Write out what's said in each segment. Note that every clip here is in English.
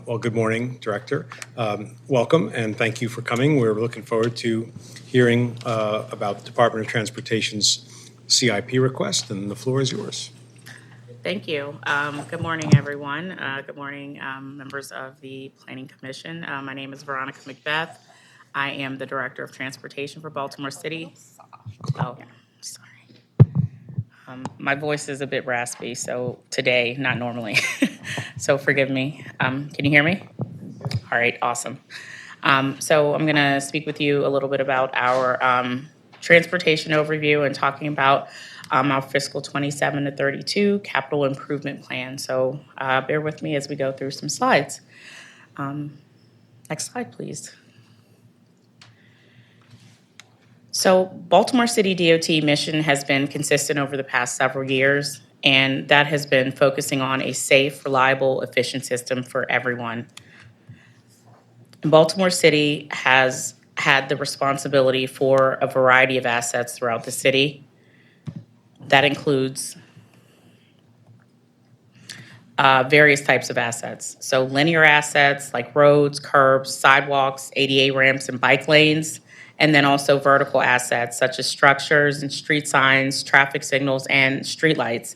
Well, good morning, Director. Welcome, and thank you for coming. We're looking forward to hearing about the Department of Transportation's CIP request, and the floor is yours. Thank you. Good morning, everyone. Good morning, members of the Planning Commission. My name is Veronica Macbeth. I am the Director of Transportation for Baltimore City. Oh, sorry. My voice is a bit raspy, so today, not normally. So forgive me. Can you hear me? All right, awesome. So I'm going to speak with you a little bit about our transportation overview and talking about our fiscal 27 to 32 capital improvement plan. So bear with me as we go through some slides. Next slide, please. So Baltimore City DOT mission has been consistent over the past several years, and that has been focusing on a safe, reliable, efficient system for everyone. Baltimore City has had the responsibility for a variety of assets throughout the city. That includes various types of assets. So linear assets like roads, curbs, sidewalks, ADA ramps, and bike lanes, and then also vertical assets such as structures and street signs, traffic signals, and streetlights.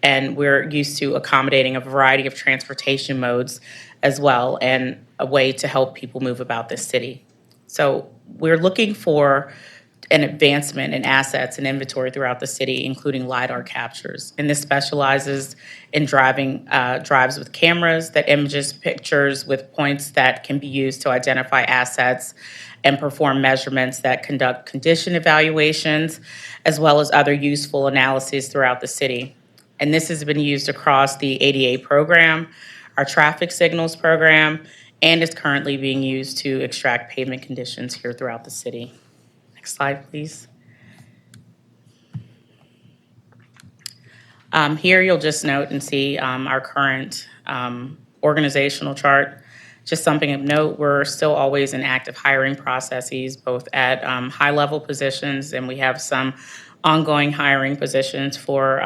And we're used to accommodating a variety of transportation modes as well, and a way to help people move about this city. So we're looking for an advancement in assets and inventory throughout the city, including LiDAR captures. And this specializes in drives with cameras that images pictures with points that can be used to identify assets and perform measurements that conduct condition evaluations, as well as other useful analyses throughout the city. And this has been used across the ADA program, our traffic signals program, and is currently being used to extract pavement conditions here throughout the city. Next slide, please. Here you'll just note and see our current organizational chart. Just something of note, we're still always in active hiring processes, both at high-level positions, and we have some ongoing hiring positions for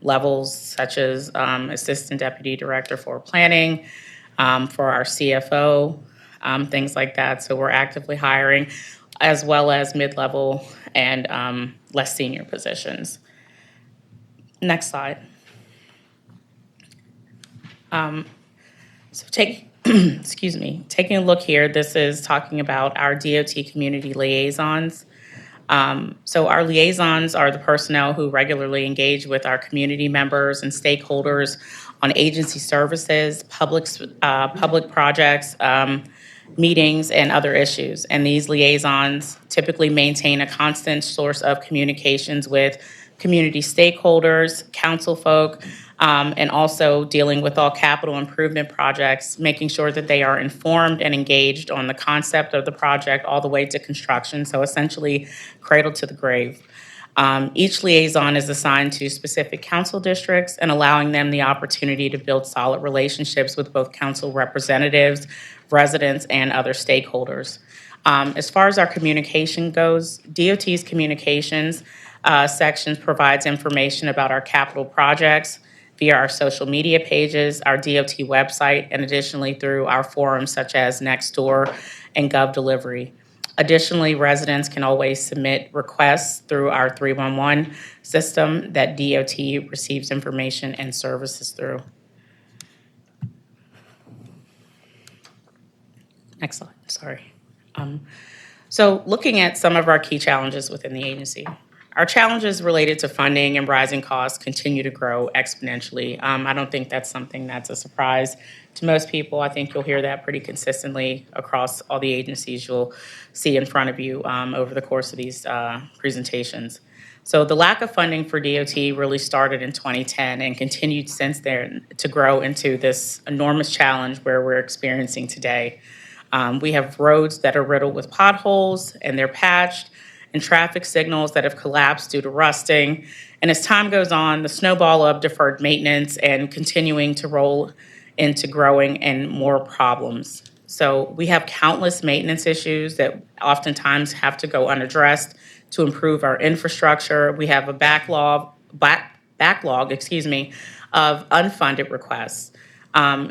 levels such as Assistant Deputy Director for Planning, for our CFO, things like that. So we're actively hiring, as well as mid-level and less senior positions. Next slide. Taking a look here, this is talking about our DOT community liaisons. So our liaisons are the personnel who regularly engage with our community members and stakeholders on agency services, public projects, meetings, and other issues. And these liaisons typically maintain a constant source of communications with community stakeholders, council folk, and also dealing with all capital improvement projects, making sure that they are informed and engaged on the concept of the project all the way to construction, so essentially cradle to the grave. Each liaison is assigned to specific council districts and allowing them the opportunity to build solid relationships with both council representatives, residents, and other stakeholders. As far as our communication goes, DOT's communications sections provides information about our capital projects via our social media pages, our DOT website, and additionally through our forums such as Nextdoor and GovDelivery. Additionally, residents can always submit requests through our 311 system that DOT receives information and services through. Next slide, sorry. So looking at some of our key challenges within the agency. Our challenges related to funding and rising costs continue to grow exponentially. I don't think that's something that's a surprise to most people. I think you'll hear that pretty consistently across all the agencies you'll see in front of you over the course of these presentations. So the lack of funding for DOT really started in 2010 and continued since then to grow into this enormous challenge where we're experiencing today. We have roads that are riddled with potholes and they're patched, and traffic signals that have collapsed due to rusting. And as time goes on, the snowball of deferred maintenance and continuing to roll into growing and more problems. So we have countless maintenance issues that oftentimes have to go unaddressed to improve our infrastructure. We have a backlog of unfunded requests.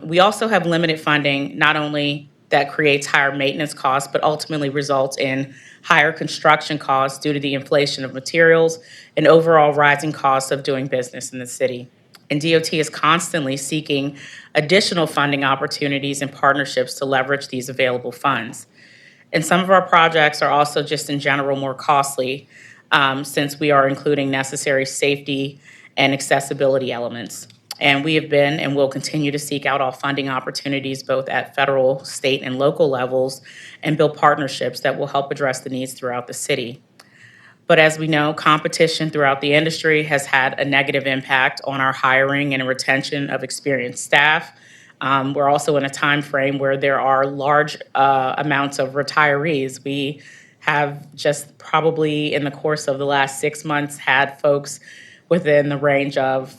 We also have limited funding, not only that creates higher maintenance costs, but ultimately results in higher construction costs due to the inflation of materials and overall rising costs of doing business in the city. And DOT is constantly seeking additional funding opportunities and partnerships to leverage these available funds. And some of our projects are also just in general more costly since we are including necessary safety and accessibility elements. And we have been and will continue to seek out all funding opportunities both at federal, state, and local levels and build partnerships that will help address the needs throughout the city. But as we know, competition throughout the industry has had a negative impact on our hiring and retention of experienced staff. We're also in a time frame where there are large amounts of retirees. We have just probably in the course of the last 6 months had folks within the range of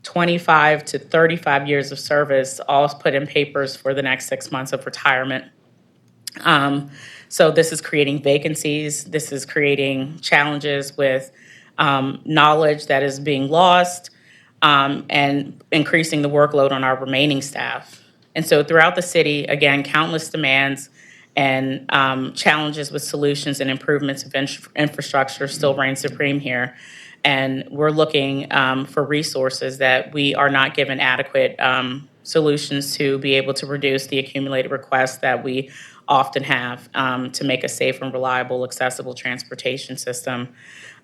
25 to 35 years of service all put in papers for the next 6 months of retirement. So this is creating vacancies. This is creating challenges with knowledge that is being lost and increasing the workload on our remaining staff. And so throughout the city, again, countless demands and challenges with solutions and improvements of infrastructure still reign supreme here. And we're looking for resources that we are not given adequate solutions to be able to reduce the accumulated requests that we often have to make a safe and reliable, accessible transportation system.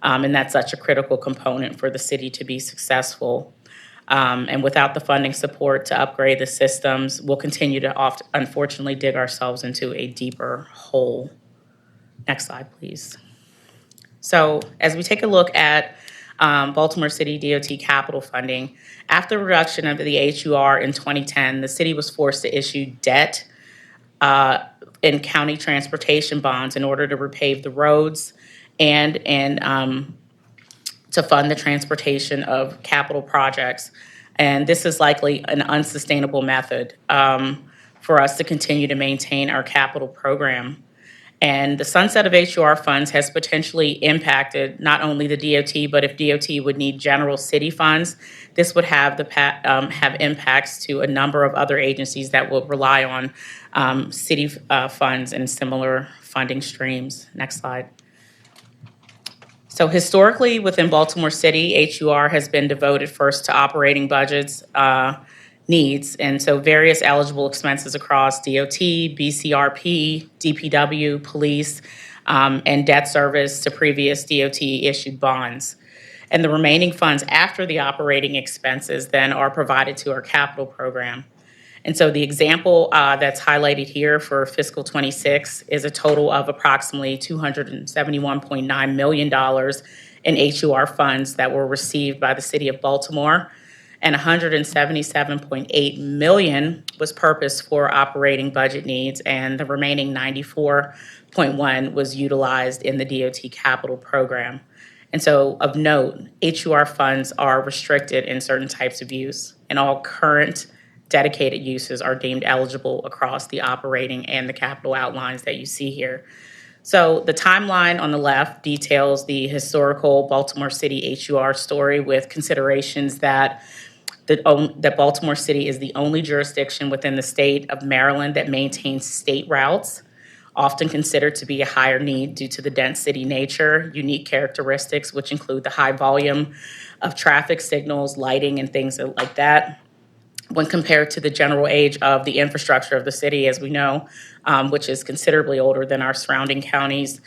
And that's such a critical component for the city to be successful. And without the funding support to upgrade the systems, we'll continue to unfortunately dig ourselves into a deeper hole. Next slide, please. So as we take a look at Baltimore City DOT capital funding, after the reduction of the HUR in 2010, the city was forced to issue debt in county transportation bonds in order to repave the roads and to fund the transportation of capital projects. And this is likely an unsustainable method for us to continue to maintain our capital program. And the sunset of HUR funds has potentially impacted not only the DOT, but if DOT would need general city funds, this would have have impacts to a number of other agencies that will rely on city funds and similar funding streams. Next slide. So historically, within Baltimore City, HUR has been devoted first to operating budgets needs, and so various eligible expenses across DOT, BCRP, DPW, police, and debt service to previous DOT-issued bonds. And the remaining funds after the operating expenses then are provided to our capital program. And so the example that's highlighted here for fiscal 26 is a total of approximately $271.9 million in HUR funds that were received by the city of Baltimore, and $177.8 million was purposed for operating budget needs, and the remaining $94.1 was utilized in the DOT capital program. And so of note, HUR funds are restricted in certain types of use, and all current dedicated uses are deemed eligible across the operating and the capital outlines that you see here. So the timeline on the left details the historical Baltimore City HUR story with considerations that Baltimore City is the only jurisdiction within the state of Maryland that maintains state routes, often considered to be a higher need due to the dense city nature, unique characteristics, which include the high volume of traffic signals, lighting, and things like that, when compared to the general age of the infrastructure of the city, as we know, which is considerably older than our surrounding counties,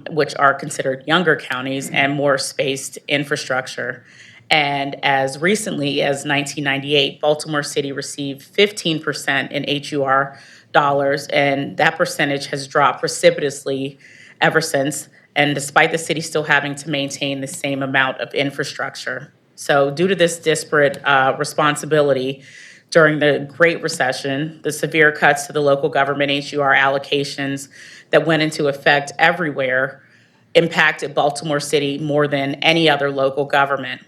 which are considered younger counties and more spaced infrastructure. And as recently as 1998, Baltimore City received 15% in HUR dollars, and that percentage has dropped precipitously ever since, and despite the city still having to maintain the same amount of infrastructure. So due to this disparate responsibility during the Great Recession, the severe cuts to the local government HUR allocations that went into effect everywhere impacted Baltimore City more than any other local government.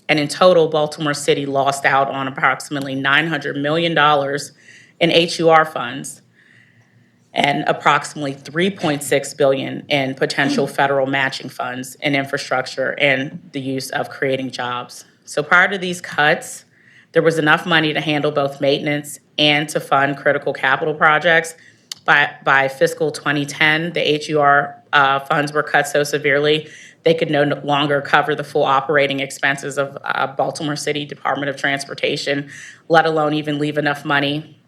And in total, Baltimore City lost out on approximately $900 million in HUR funds and approximately $3.6 billion in potential federal matching funds in infrastructure and the use of creating jobs. So prior to these cuts, There was enough money to handle both maintenance and to fund critical capital projects. By fiscal 2010, the HUR funds were cut so severely they could no longer cover the full operating expenses of Baltimore City Department of Transportation, let alone even leave enough money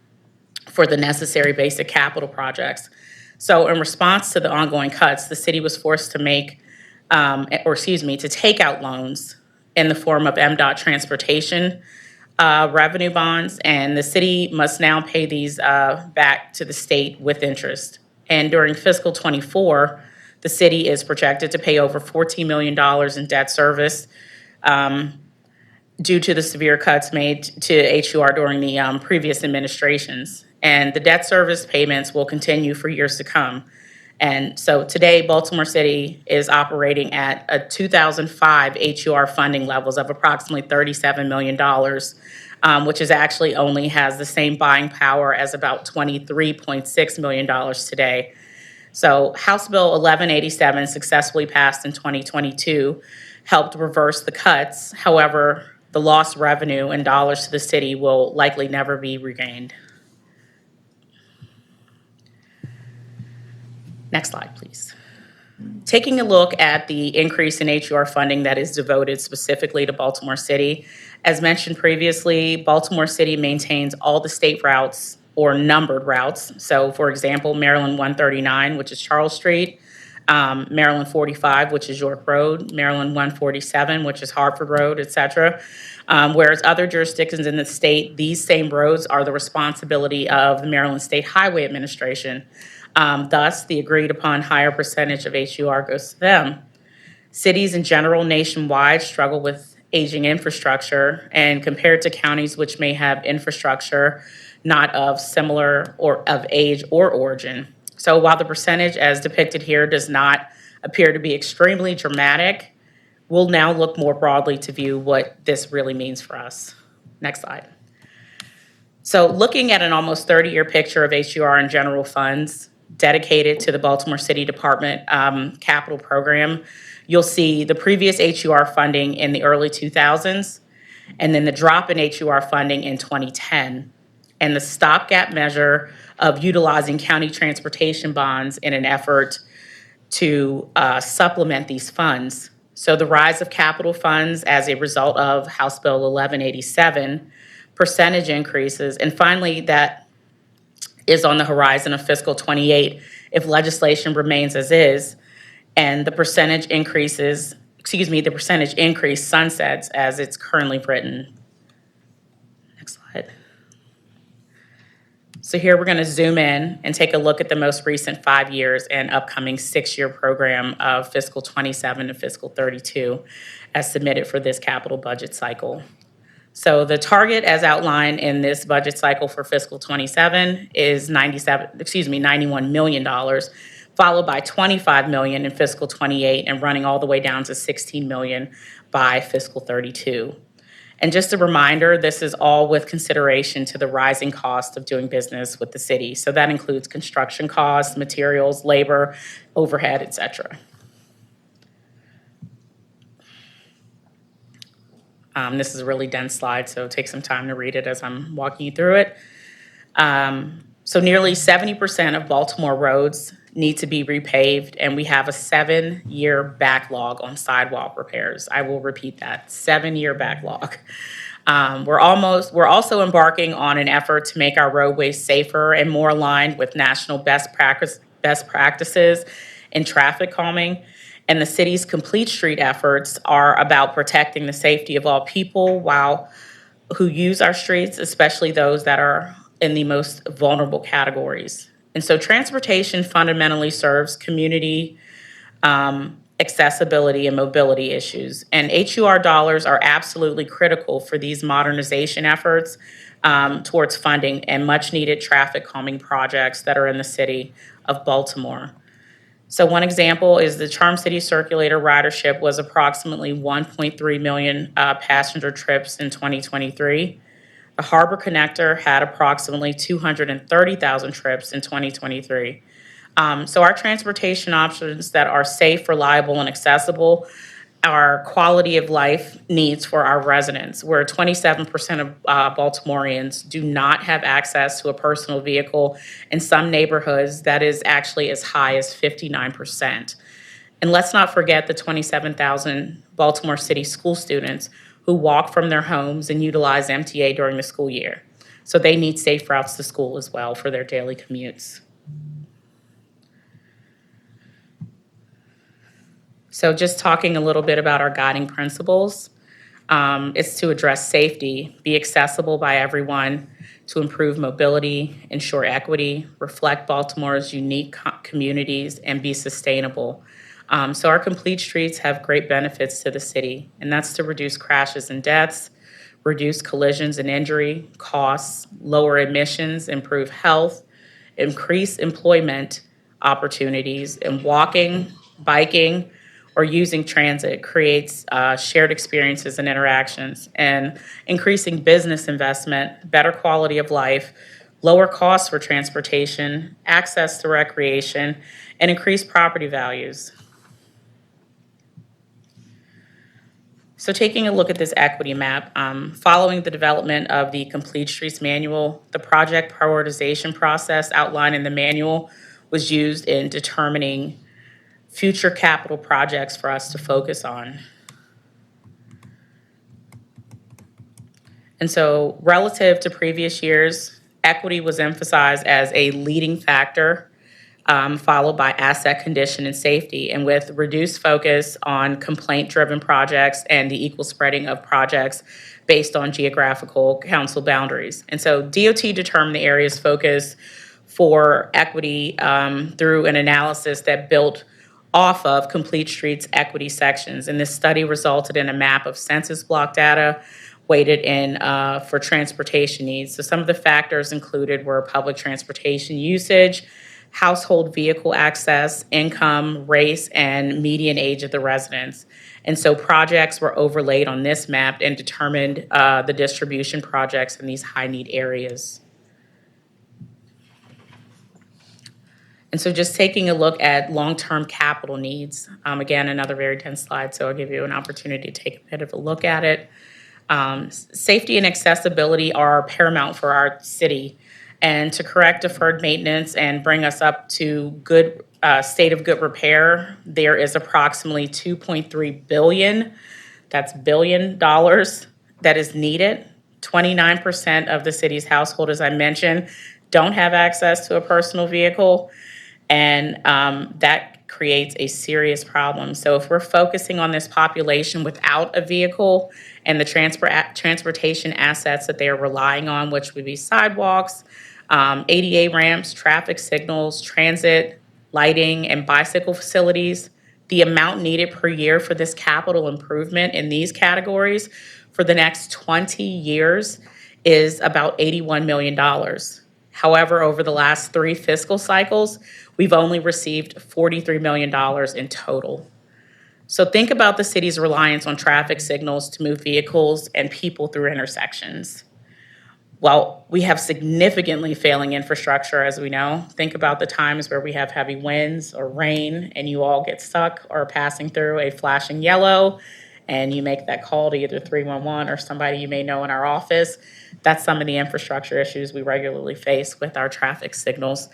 for the necessary basic capital projects. So in response to the ongoing cuts, the city was forced to to take out loans in the form of MDOT transportation revenue bonds, and the city must now pay these back to the state with interest. And during fiscal 24, the city is projected to pay over $14 million in debt service due to the severe cuts made to HUR during the previous administrations. And the debt service payments will continue for years to come. And so today, Baltimore City is operating at a 2005 HUR funding levels of approximately $37 million, which is actually only has the same buying power as about $23.6 million today. So House Bill 1187 successfully passed in 2022, helped reverse the cuts. However, the lost revenue and dollars to the city will likely never be regained. Next slide, please. Taking a look at the increase in HUR funding that is devoted specifically to Baltimore City, as mentioned previously, Baltimore City maintains all the state routes or numbered routes. So, for example, Maryland 139, which is Charles Street, Maryland 45, which is York Road, Maryland 147, which is Hartford Road, et cetera. Whereas other jurisdictions in the state, these same roads are the responsibility of the Maryland State Highway Administration. Thus, the agreed upon higher percentage of HUR goes to them. Cities in general nationwide struggle with aging infrastructure, and compared to counties which may have infrastructure not of similar or of age or origin. So while the percentage as depicted here does not appear to be extremely dramatic, we'll now look more broadly to view what this really means for us. Next slide. So looking at an almost 30-year picture of HUR and general funds dedicated to the Baltimore City Department capital program, you'll see the previous HUR funding in the early 2000s, and then the drop in HUR funding in 2010, and the stopgap measure of utilizing county transportation bonds in an effort to supplement these funds. So the rise of capital funds as a result of House Bill 1187, percentage increases, and finally that is on the horizon of fiscal 28 if legislation remains as is, and the percentage increase sunsets as it's currently written. Next slide. So here we're going to zoom in and take a look at the most recent 5 years and upcoming 6-year program of fiscal 27 to fiscal 32 as submitted for this capital budget cycle. So the target as outlined in this budget cycle for fiscal 27 is $91 million, followed by $25 million in fiscal 28 and running all the way down to $16 million by fiscal 32. And just a reminder, this is all with consideration to the rising cost of doing business with the city. So that includes construction costs, materials, labor, overhead, et cetera. This is a really dense slide, so take some time to read it as I'm walking you through it. So nearly 70% of Baltimore roads need to be repaved, and we have a 7-year backlog on sidewalk repairs. I will repeat that, 7-year backlog. We're also embarking on an effort to make our roadways safer and more aligned with national best practices in traffic calming. And the city's Complete Street efforts are about protecting the safety of all people who use our streets, especially those that are in the most vulnerable categories. And so transportation fundamentally serves community accessibility and mobility issues. And HUR dollars are absolutely critical for these modernization efforts towards funding and much needed traffic calming projects that are in the city of Baltimore. So one example is the Charm City Circulator ridership was approximately 1.3 million passenger trips in 2023. The Harbor Connector had approximately 230,000 trips in 2023. So our transportation options that are safe, reliable, and accessible our quality of life needs for our residents, where 27% of Baltimoreans do not have access to a personal vehicle. In some neighborhoods, that is actually as high as 59%. And let's not forget the 27,000 Baltimore City school students who walk from their homes and utilize MTA during the school year. So they need safe routes to school as well for their daily commutes. So just talking a little bit about our guiding principles, it's to address safety, be accessible by everyone, to improve mobility, ensure equity, reflect Baltimore's unique communities, and be sustainable. So our complete streets have great benefits to the city, and that's to reduce crashes and deaths, reduce collisions and injury costs, lower emissions, improve health, increase employment opportunities, and walking, biking, or using transit creates shared experiences and interactions, and increasing business investment, better quality of life, lower costs for transportation, access to recreation, and increased property values. So taking a look at this equity map, following the development of the Complete Streets Manual, the project prioritization process outlined in the manual was used in determining future capital projects for us to focus on. And so relative to previous years, equity was emphasized as a leading factor, followed by asset condition and safety, and with reduced focus on complaint-driven projects and the equal spreading of projects based on geographical council boundaries. And so DOT determined the area's focus for equity through an analysis that built off of Complete Streets equity sections. And this study resulted in a map of census block data weighted in for transportation needs. So some of the factors included were public transportation usage, household vehicle access, income, race, and median age of the residents. And so projects were overlaid on this map and determined the distribution projects in these high-need areas. And so just taking a look at long-term capital needs, again, another very dense slide, so I'll give you an opportunity to take a bit of a look at it. Safety and accessibility are paramount for our city, and to correct deferred maintenance and bring us up to good state of good repair, there is approximately $2.3 billion, that's billion dollars, that is needed. 29% of the city's household, as I mentioned, don't have access to a personal vehicle, and that creates a serious problem. So if we're focusing on this population without a vehicle and the transportation assets that they are relying on, which would be sidewalks, ADA ramps, traffic signals, transit, lighting, and bicycle facilities, the amount needed per year for this capital improvement in these categories for the next 20 years is about $81 million. However, over the last 3 fiscal cycles, we've only received $43 million in total. So think about the city's reliance on traffic signals to move vehicles and people through intersections. Well, we have significantly failing infrastructure, as we know. Think about the times where we have heavy winds or rain and you all get stuck or passing through a flashing yellow, and you make that call to either 311 or somebody you may know in our office. That's some of the infrastructure issues we regularly face with our traffic signals.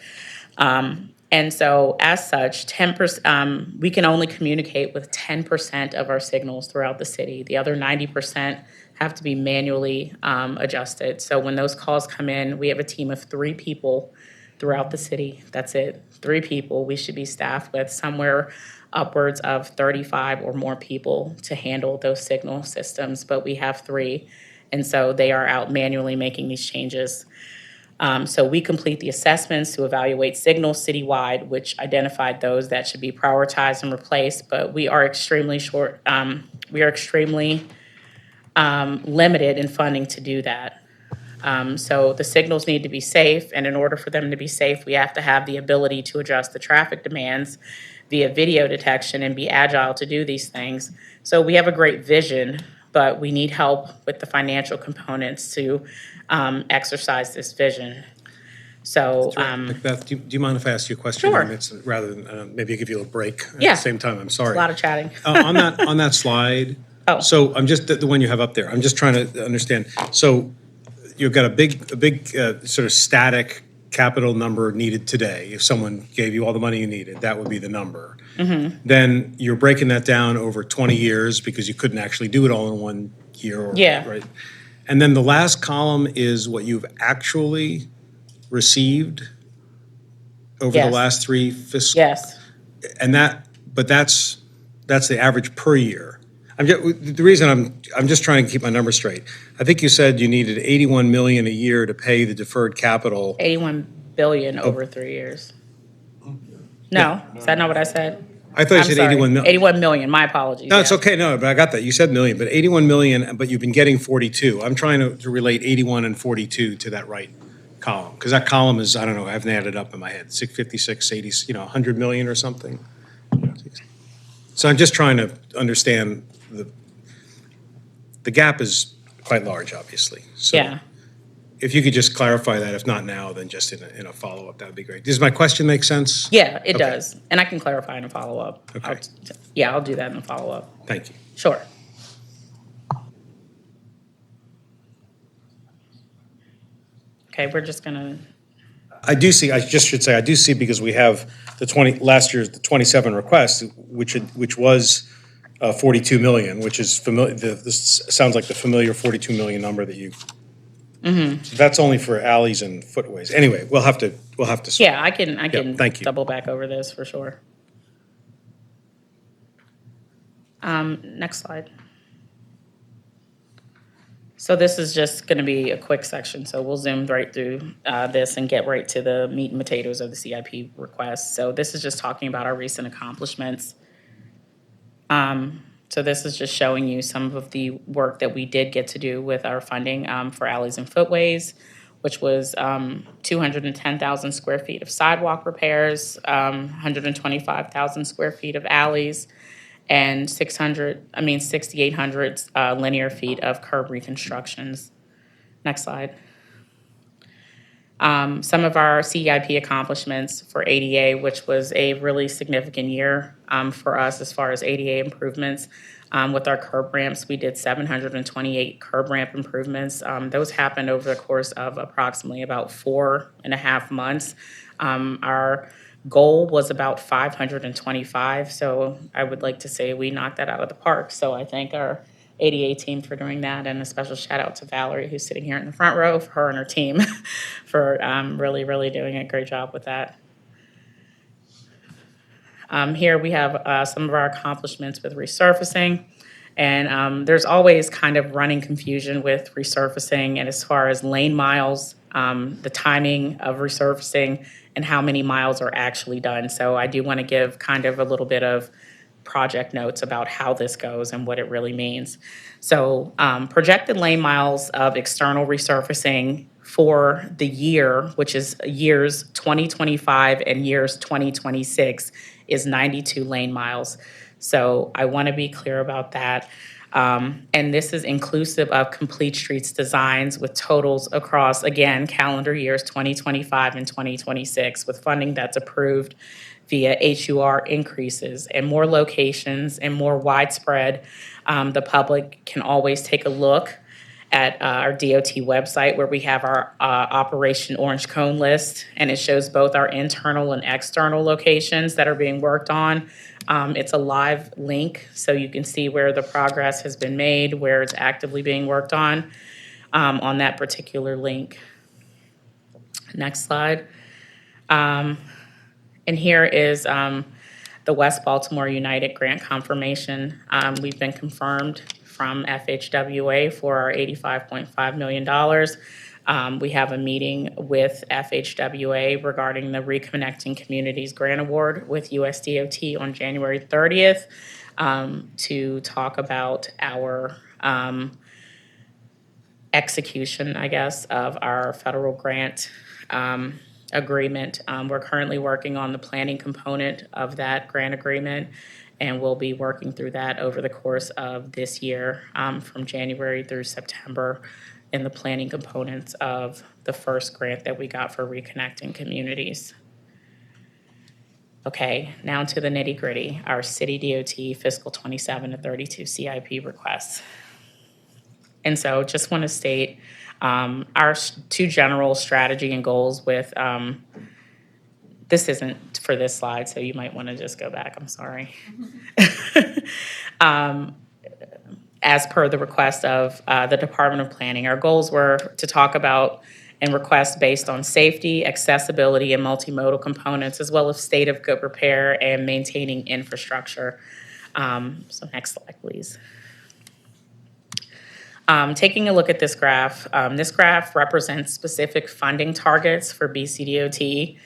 And so as such, 10%, we can only communicate with 10% of our signals throughout the city. The other 90% have to be manually adjusted. So when those calls come in, we have a team of 3 people throughout the city. That's it, 3 people. We should be staffed with somewhere upwards of 35 or more people to handle those signal systems, but we have 3. And so they are out manually making these changes. So we complete the assessments to evaluate signals citywide, which identified those that should be prioritized and replaced, but we are extremely short. We are extremely limited in funding to do that. So the signals need to be safe, and in order for them to be safe, we have to have the ability to adjust the traffic demands via video detection and be agile to do these things. So we have a great vision, but we need help with the financial components to exercise this vision. So, Macbeth, do you mind if I ask you a question? Sure. And it's rather than, maybe I give you a break at Yeah. the same time, I'm a sorry. lot of chatting. On that slide. Oh. So I'm just, the one you have up there, I'm just trying to understand. So you've got a big sort of static capital number needed today. If someone gave you all the money you needed, that would be the number. Then you're breaking that down over 20 years because you couldn't actually do it all in 1 year. Yeah. Right? And then the last column is what you've actually received over the Yes. last 3 fiscal. Yes. And that's the average per year. The reason I'm just trying to keep my numbers straight. I think you said you needed 81 million a year to pay the deferred capital. 81 billion over 3 years. No, is that not what I said? I thought you I'm said sorry. 81 million. 81 million, my apologies. No, it's yeah. okay, no, but I got that. You said million, but 81 million, but you've been getting 42. I'm trying to relate 81 and 42 to that right column. Because that column is, I don't know, I haven't added up in my head, 656, 80, 100 million or something. So I'm just trying to understand the gap is quite large, obviously. So Yeah. if you could just clarify that, if not now, then just in a follow-up, that would be great. Does my question make sense? Yeah, it Okay. does. And I can clarify in a follow-up. Okay. I'll do that in a follow-up. Thank you. Sure. Okay, we're just gonna, I do see, I just should say, I do see because we have last year's, the 27 requests, which was 42 million, which is familiar, this sounds like the familiar 42 million number that you, that's only for alleys and footways. Anyway, we'll have to. yeah, I can thank you. double back over this for sure. Next slide. So this is just gonna be a quick section, so we'll zoom right through this and get right to the meat and potatoes of the CIP request. So this is just talking about our recent accomplishments. So this is just showing you some of the work that we did get to do with our funding for alleys and footways, which was 210,000 square feet of sidewalk repairs, 125,000 square feet of alleys, and 6,800 linear feet of curb reconstructions. Next slide. Some of our CIP accomplishments for ADA, which was a really significant year for us as far as ADA improvements. With our curb ramps, we did 728 curb ramp improvements. Those happened over the course of approximately about 4.5 months. Our goal was about 525, so I would like to say we knocked that out of the park. So I thank our ADA team for doing that, and a special shout out to Valerie, who's sitting here in the front row, for her and her team for really, really doing a great job with that. Here we have some of our accomplishments with resurfacing, and there's always kind of running confusion with resurfacing, and as far as lane miles, the timing of resurfacing, and how many miles are actually done. So I do want to give kind of a little bit of project notes about how this goes and what it really means. So projected lane miles of external resurfacing for the year, which is years 2025 and years 2026, is 92 lane miles. So I want to be clear about that. And this is inclusive of Complete Streets designs with totals across, again, calendar years 2025 and 2026, with funding that's approved via HUR increases and more locations and more widespread. The public can always take a look at our DOT website, where we have our Operation Orange Cone list, and it shows both our internal and external locations that are being worked on. It's a live link, so you can see where the progress has been made, where it's actively being worked on that particular link. Next slide. And here is the West Baltimore United grant confirmation. We've been confirmed from FHWA for our $85.5 million. We have a meeting with FHWA regarding the Reconnecting Communities Grant Award with USDOT on January 30th to talk about our execution, I guess, of our federal grant agreement. We're currently working on the planning component of that grant agreement, and we'll be working through that over the course of this year, from January through September, in the planning components of the first grant that we got for reconnecting communities. Okay, now to the nitty gritty, our city DOT fiscal 27 to 32 CIP requests. And so just want to state our two general strategy and goals with, this isn't for this slide, so you might want to just go back, I'm sorry. As per the request of the Department of Planning, our goals were to talk about and request based on safety, accessibility, and multimodal components, as well as state of good repair and maintaining infrastructure. So next slide, please. Taking a look at this graph represents specific funding targets for BCDOT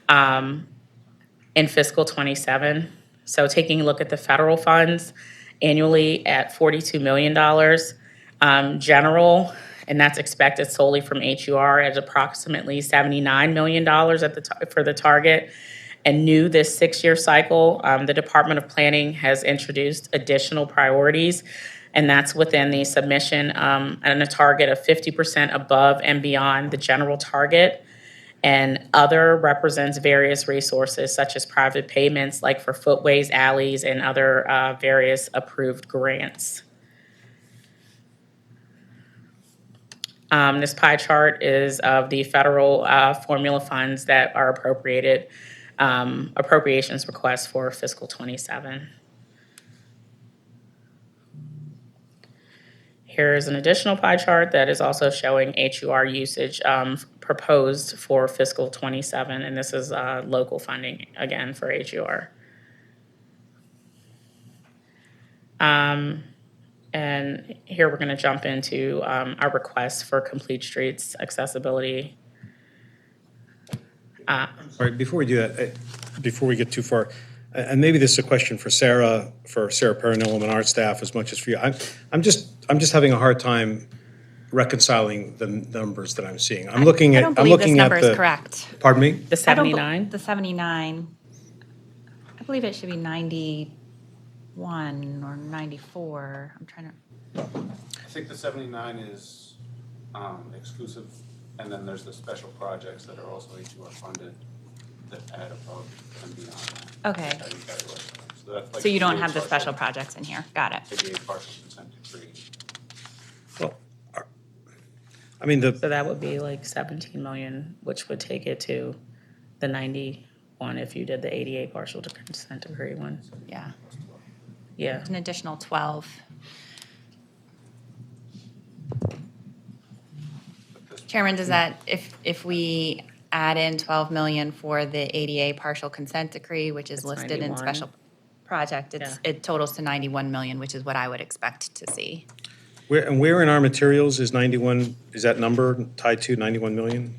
in fiscal 27. So taking a look at the federal funds annually at $42 million, general, and that's expected solely from HUR at approximately $79 million for the target. And new this 6-year cycle, the Department of Planning has introduced additional priorities, and that's within the submission and a target of 50% above and beyond the general target. And other represents various resources such as private payments like for footways, alleys, and other various approved grants. This pie chart is of the federal formula funds that are appropriated, appropriations requests for fiscal 27. Here's an additional pie chart that is also showing HUR usage proposed for fiscal 27, and this is local funding, again, for HUR. And here we're going to jump into our request for complete streets accessibility. Sorry, before we do that, before we get too far, and maybe this is a question for Sarah Paranilum and our staff as much as for you. I'm just having a hard time reconciling the numbers that I'm seeing. I'm looking at. I don't believe this number is correct. Pardon me? The 79? The 79. I believe it should be 91 or 94. I'm trying to. I think the 79 is exclusive, and then there's the special projects that are also HUR funded that add above and beyond that. Okay. That's how you calculate it. So that's like So you don't have the ADA special projects in here. Got it. ADA partial consent decree. Well, I mean, So that would be like 17 million, which would take it to the 91 if you did the 88 partial consent decree one. Yeah. Yeah. An additional 12. Chairman, does that, if we add in 12 million for the ADA partial consent decree, which is It's listed in 91. special project, it totals to 91 million, which is what I would expect to see. where in our materials is 91, is that number tied to 91 million?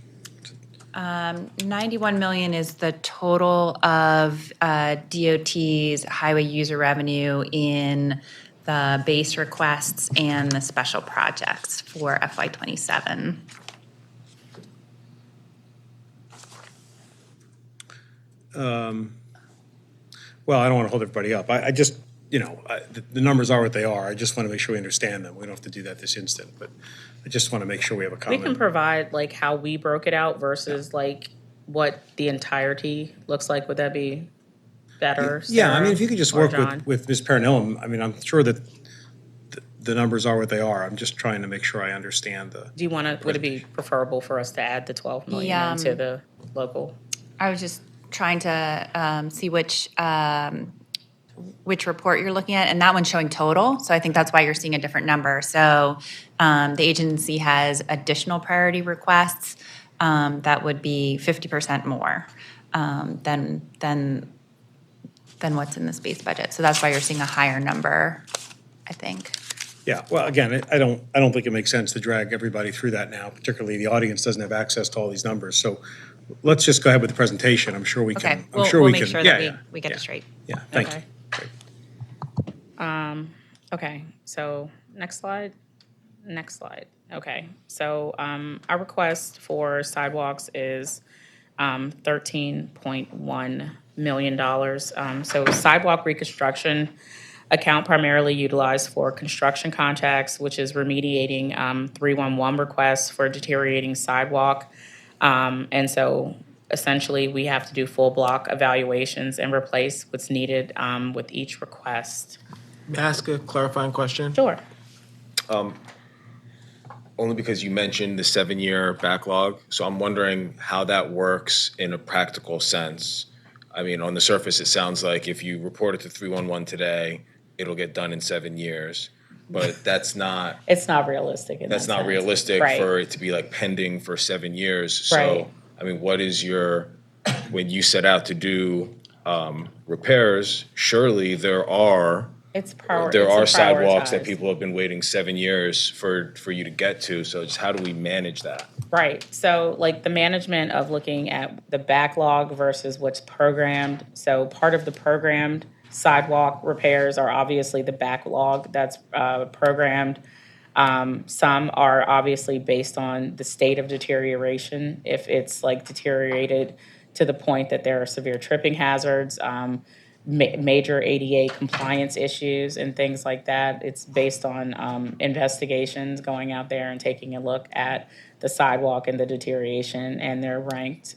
91 million is the total of DOT's highway user revenue in the base requests and the special projects for FY '27. Well, I don't want to hold everybody up. I just, the numbers are what they are. I just want to make sure we understand them. We don't have to do that this instant, but I just want to make sure we have a We can comment. provide like how we broke it out versus like what the entirety looks like. Would that be better? Yeah, I Sarah mean, if you could just or work John? with Ms. Paranilum, I mean, I'm sure that the numbers are what they are. I'm just trying to make sure I understand the. Do you want to, would it be preferable for us to add the 12 million Yeah, into the local? I was just trying to see which report you're looking at, and that one's showing total, so I think that's why you're seeing a different number. So the agency has additional priority requests that would be 50% more than what's in the space budget. So that's why you're seeing a higher number, I think. Yeah, well, again, I don't think it makes sense to drag everybody through that now, particularly the audience doesn't have access to all these numbers. So let's just go ahead with the presentation. I'm sure we can. Okay, I'm sure we'll we make can. sure Yeah, that yeah, we get yeah, it straight. Yeah, thank you. Okay. Great. Okay, so next slide. Next slide. Okay, so our request for sidewalks is $13.1 million. So sidewalk reconstruction account primarily utilized for construction contracts, which is remediating 311 requests for deteriorating sidewalk. And so essentially, we have to do full block evaluations and replace what's needed with each request. May I ask a clarifying question? Sure. Only because you mentioned the 7-year backlog, so I'm wondering how that works in a practical sense. I mean, on the surface, it sounds like if you report it to 311 today, it'll get done in 7 years, but that's not. It's not realistic in That's that not sense. realistic Right. for it to be like pending for 7 years. So, Right. I mean, what is when you set out to do repairs, surely there are It's sidewalks that prioritized. people have been waiting 7 years for you to get to. So just how do we manage that? Right, so like the management of looking at the backlog versus what's programmed. So part of the programmed sidewalk repairs are obviously the backlog that's programmed. Some are obviously based on the state of deterioration. If it's like deteriorated to the point that there are severe tripping hazards, major ADA compliance issues and things like that. It's based on investigations, going out there and taking a look at the sidewalk and the deterioration, and they're ranked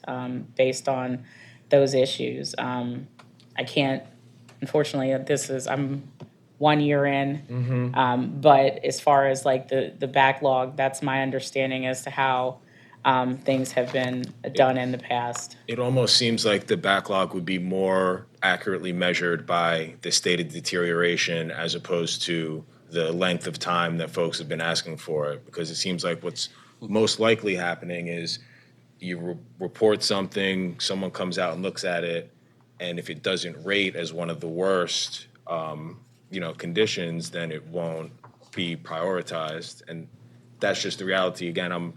based on those issues. I can't, unfortunately, I'm 1 year in, but as far as like the backlog, that's my understanding as to how things have been done in the past. It almost seems like the backlog would be more accurately measured by the state of deterioration as opposed to the length of time that folks have been asking for it. Because it seems like what's most likely happening is you report something, someone comes out and looks at it, and if it doesn't rate as one of the worst, conditions, then it won't be prioritized. And that's just the reality. Again, I'm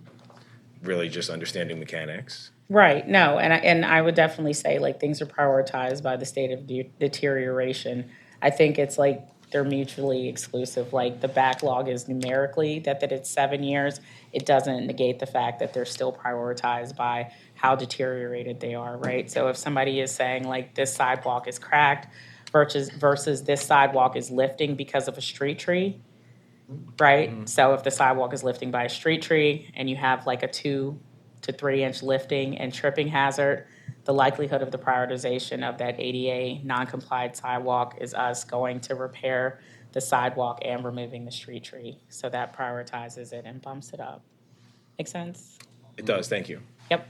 really just understanding mechanics. Right, no, and I would definitely say like things are prioritized by the state of deterioration. I think it's like they're mutually exclusive. Like the backlog is numerically that it's 7 years. It doesn't negate the fact that they're still prioritized by how deteriorated they are, right? So if somebody is saying like this sidewalk is cracked versus this sidewalk is lifting because of a street tree, right? So if the sidewalk is lifting by a street tree and you have like a 2 to 3 inch lifting and tripping hazard, the likelihood of the prioritization of that ADA non-compliant sidewalk is us going to repair the sidewalk and removing the street tree. So that prioritizes it and bumps it up. Make sense? It does, thank you. Yep.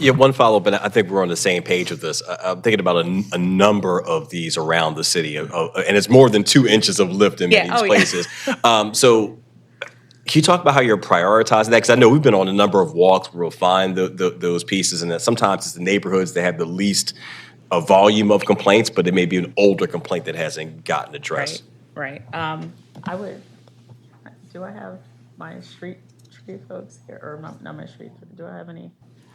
Yeah, one follow-up, and I think we're on the same page with this. I'm thinking about a number of these around the city, and it's more than 2 inches of lift in Yeah, these oh, yeah. places. So can you talk about how you're prioritizing that? Because I know we've been on a number of walks where we'll find those pieces, and that sometimes it's the neighborhoods that have the least volume of complaints, but it may be an older complaint that hasn't gotten addressed. Right. Do I have my street tree folks here, or not my street, do I have any?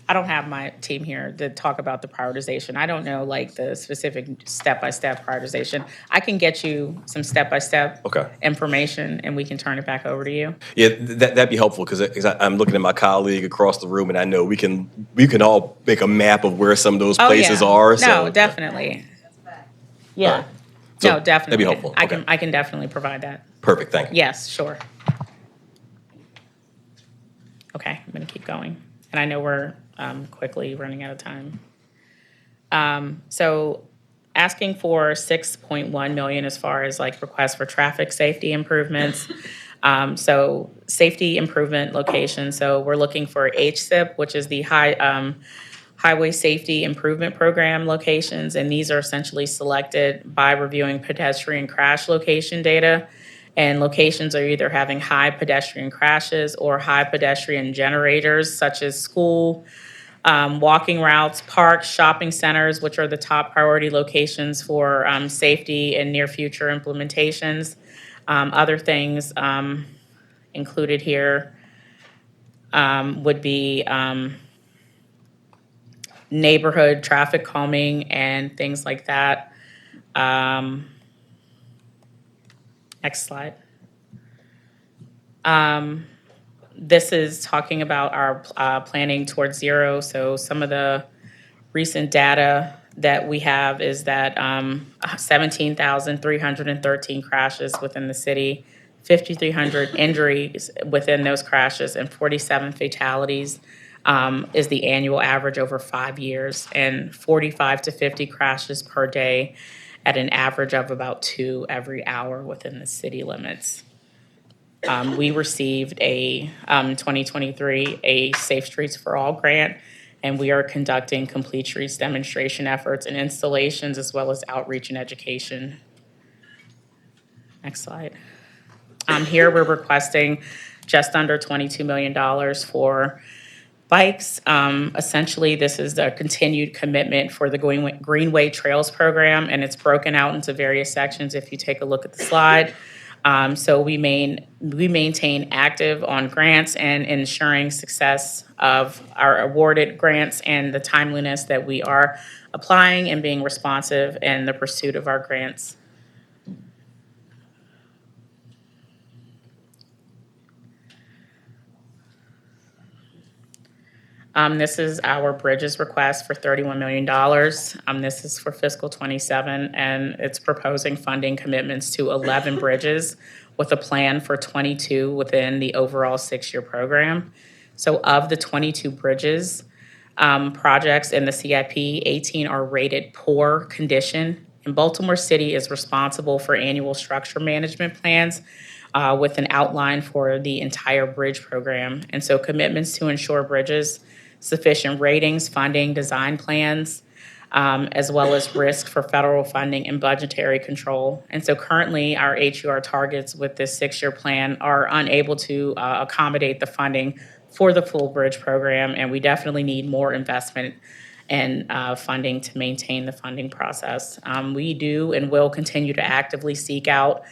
I don't have my team here to talk about the prioritization. I don't know like the specific step-by-step prioritization. I can get you some step-by-step Okay. information and we can turn it back over to you. Yeah, that'd be helpful because I'm looking at my colleague across the room, and I know we can all make a map of where some of those places are. No, So definitely. Yeah. All right. So No, definitely. that'd be helpful. Okay. I can definitely provide that. Perfect. Thank you. Yes, sure. Okay, I'm gonna keep going. And I know we're quickly running out of time. So asking for 6.1 million as far as like requests for traffic safety improvements. So safety improvement locations. So we're looking for HSIP, which is the Highway Safety Improvement Program locations. And these are essentially selected by reviewing pedestrian crash location data. And locations are either having high pedestrian crashes or high pedestrian generators, such as school, walking routes, parks, shopping centers, which are the top priority locations for safety and near future implementations. Other things included here would be neighborhood traffic calming and things like that. Next slide. This is talking about our planning towards zero. So some of the recent data that we have is that 17,313 crashes within the city, 5,300 injuries within those crashes, and 47 fatalities is the annual average over 5 years, and 45 to 50 crashes per day at an average of about 2 every hour within the city limits. We received 2023 a Safe Streets for All grant, and we are conducting complete streets demonstration efforts and installations as well as outreach and education. Next slide. Here we're requesting just under $22 million for bikes. Essentially, this is the continued commitment for the Greenway Trails program, and it's broken out into various sections if you take a look at the slide. So we maintain active on grants and ensuring success of our awarded grants and the timeliness that we are applying and being responsive in the pursuit of our grants. This is our bridges request for $31 million. This is for fiscal '27, and it's proposing funding commitments to 11 bridges with a plan for 22 within the overall 6-year program. So of the 22 bridges, projects in the CIP, 18 are rated poor condition, and Baltimore City is responsible for annual structure management plans with an outline for the entire bridge program. And so commitments to ensure bridges sufficient ratings, funding, design plans, as well as risk for federal funding and budgetary control. And so currently our HUR targets with this 6-year plan are unable to accommodate the funding for the full bridge program, and we definitely need more investment and funding to maintain the funding process. We do and will continue to actively seek out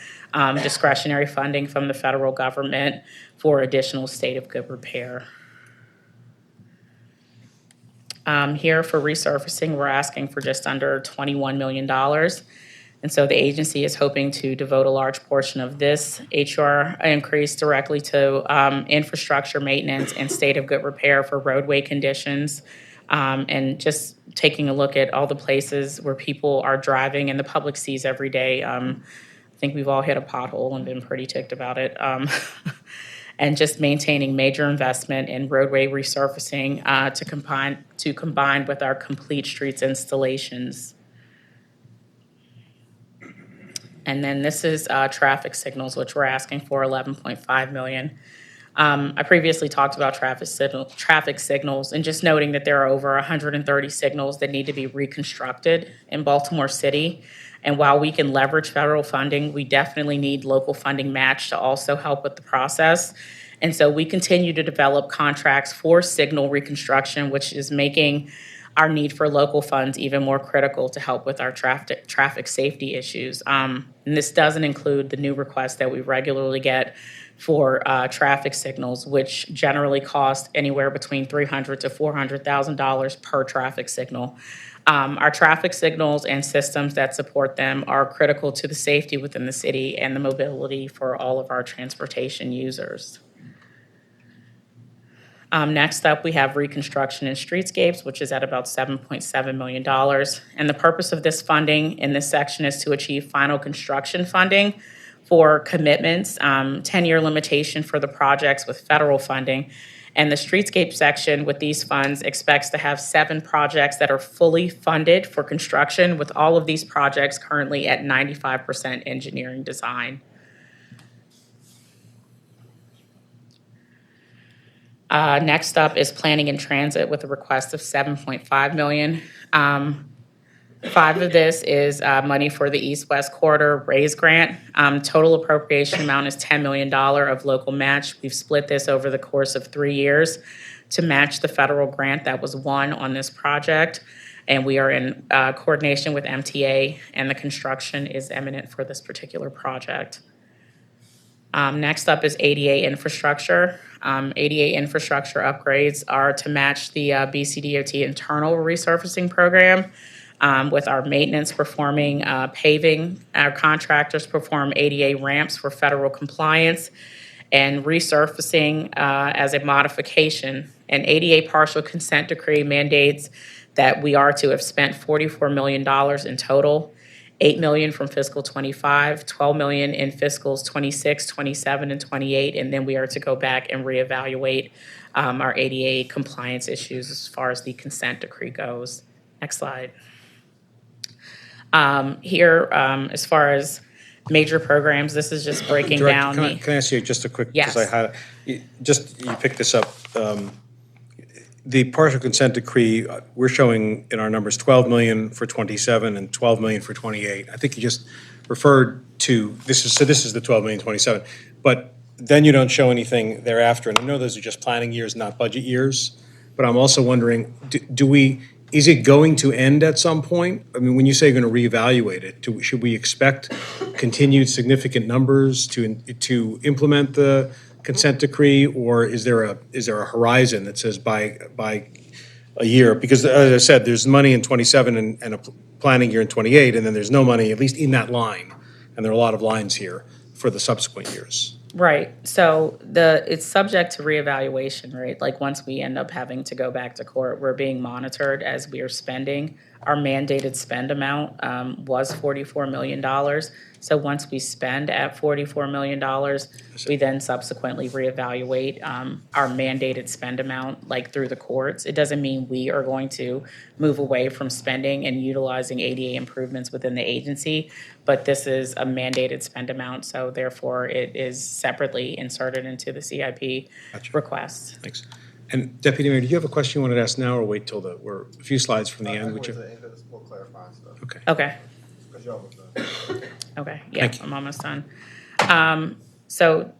discretionary funding from the federal government for additional state of good repair. Here for resurfacing, we're asking for just under $21 million. And so the agency is hoping to devote a large portion of this HR increase directly to infrastructure maintenance and state of good repair for roadway conditions. And just taking a look at all the places where people are driving and the public sees every day. I think we've all hit a pothole and been pretty ticked about it. And just maintaining major investment in roadway resurfacing to combine with our complete streets installations. And then this is traffic signals, which we're asking for $11.5 million. I previously talked about traffic signals, and just noting that there are over 130 signals that need to be reconstructed in Baltimore City. And while we can leverage federal funding, we definitely need local funding match to also help with the process. And so we continue to develop contracts for signal reconstruction, which is making our need for local funds even more critical to help with our traffic safety issues. And this doesn't include the new requests that we regularly get for traffic signals, which generally cost anywhere between $300,000 to $400,000 per traffic signal. Our traffic signals and systems that support them are critical to the safety within the city and the mobility for all of our transportation users. Next up, we have reconstruction and streetscapes, which is at about $7.7 million. And the purpose of this funding in this section is to achieve final construction funding for commitments, 10-year limitation for the projects with federal funding. And the streetscape section with these funds expects to have 7 projects that are fully funded for construction, with all of these projects currently at 95% engineering design. Next up is planning and transit with a request of $7.5 million. 5 of this is money for the East-West Corridor RAISE grant. Total appropriation amount is $10 million of local match. We've split this over the course of 3 years to match the federal grant that was won on this project. And we are in coordination with MTA, and the construction is imminent for this particular project. Next up is ADA infrastructure. ADA infrastructure upgrades are to match the BCDOT internal resurfacing program. With our maintenance performing paving, our contractors perform ADA ramps for federal compliance, and resurfacing as a modification. An ADA partial consent decree mandates that we are to have spent $44 million in total, $8 million from fiscal '25, $12 million in fiscals '26, '27, and '28, and then we are to go back and reevaluate our ADA compliance issues as far as the consent decree goes. Next slide. Here, as far as major programs, this is just breaking down Director, can I ask you just a quick, because Yes. you picked this up. The partial consent decree, we're showing in our numbers 12 million for '27 and 12 million for '28. I think you just referred to, this is the 12 million '27, but then you don't show anything thereafter. And I know those are just planning years, not budget years, but I'm also wondering, is it going to end at some point? I mean, when you say you're going to reevaluate it, should we expect continued significant numbers to implement the consent decree, or is there a horizon that says by a year? Because as I said, there's money in '27 and a planning year in '28, and then there's no money, at least in that line, and there are a lot of lines here for the subsequent years. Right, so it's subject to reevaluation, right? Like, once we end up having to go back to court, we're being monitored as we are spending. Our mandated spend amount was $44 million. So once we spend at $44 million, we then subsequently reevaluate our mandated spend amount, like through the courts. It doesn't mean we are going to move away from spending and utilizing ADA improvements within the agency, but this is a mandated spend amount, so therefore it is separately inserted into the CIP Gotcha. request. Thanks. And Deputy Mayor, do you have a question you wanted to ask now, or wait till we're a few slides from the end? Would you? More clarifying stuff. Okay. Okay. Because you're almost done. Okay, yeah, Thank you. I'm almost done. So,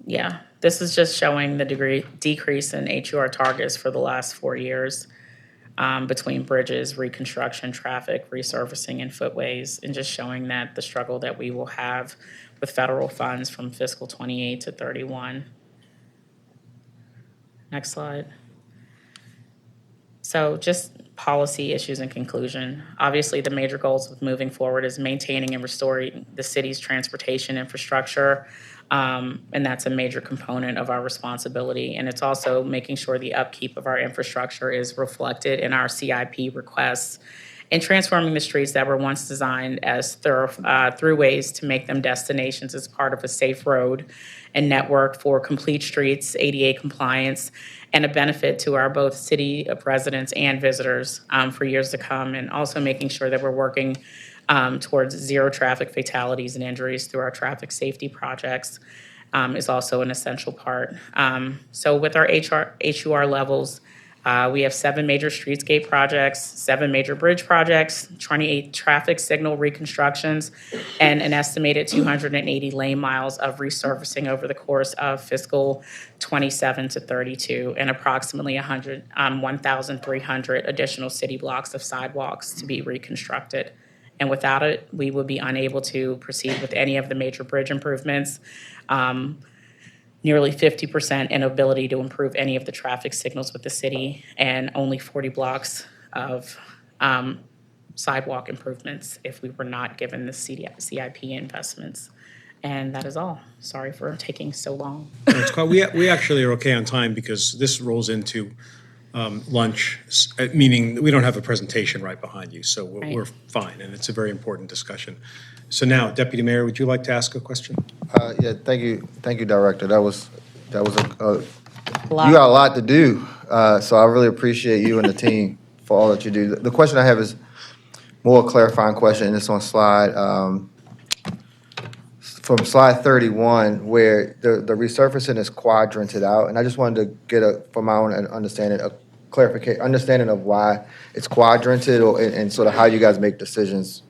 yeah, this is just showing the decrease in HUR targets for the last 4 years between bridges, reconstruction, traffic, resurfacing, and footways, and just showing that the struggle that we will have with federal funds from fiscal '28 to '31. Next slide. So just policy issues in conclusion. Obviously, the major goals of moving forward is maintaining and restoring the city's transportation infrastructure. And that's a major component of our responsibility. And it's also making sure the upkeep of our infrastructure is reflected in our CIP requests, and transforming the streets that were once designed as throughways to make them destinations as part of a safe road and network for complete streets, ADA compliance, and a benefit to our both city residents and visitors for years to come, and also making sure that we're working towards zero traffic fatalities and injuries through our traffic safety projects is also an essential part. So with our HUR levels, we have 7 major streetscape projects, 7 major bridge projects, 28 traffic signal reconstructions, and an estimated 280 lane miles of resurfacing over the course of fiscal '27 to '32, and approximately 1,300 additional city blocks of sidewalks to be reconstructed. And without it, we would be unable to proceed with any of the major bridge improvements. Nearly 50% inability to improve any of the traffic signals with the city, and only 40 blocks of sidewalk improvements if we were not given the CIP investments. And that is all. Sorry for taking so long. No, it's quite, we actually are okay on time because this rolls into lunch, meaning we don't have a presentation right behind you, so we're fine, and it's a very important discussion. So now, Deputy Mayor, would you like to ask a question? Yeah, thank you, Director. That was you got a lot to do, so I really appreciate you and the team for all that you do. The question I have is more a clarifying question, and it's on slide from slide 31, where the resurfacing is quadranted out, and I just wanted to get for my own understanding, a understanding of why it's quadranted, and sort of how you guys make decisions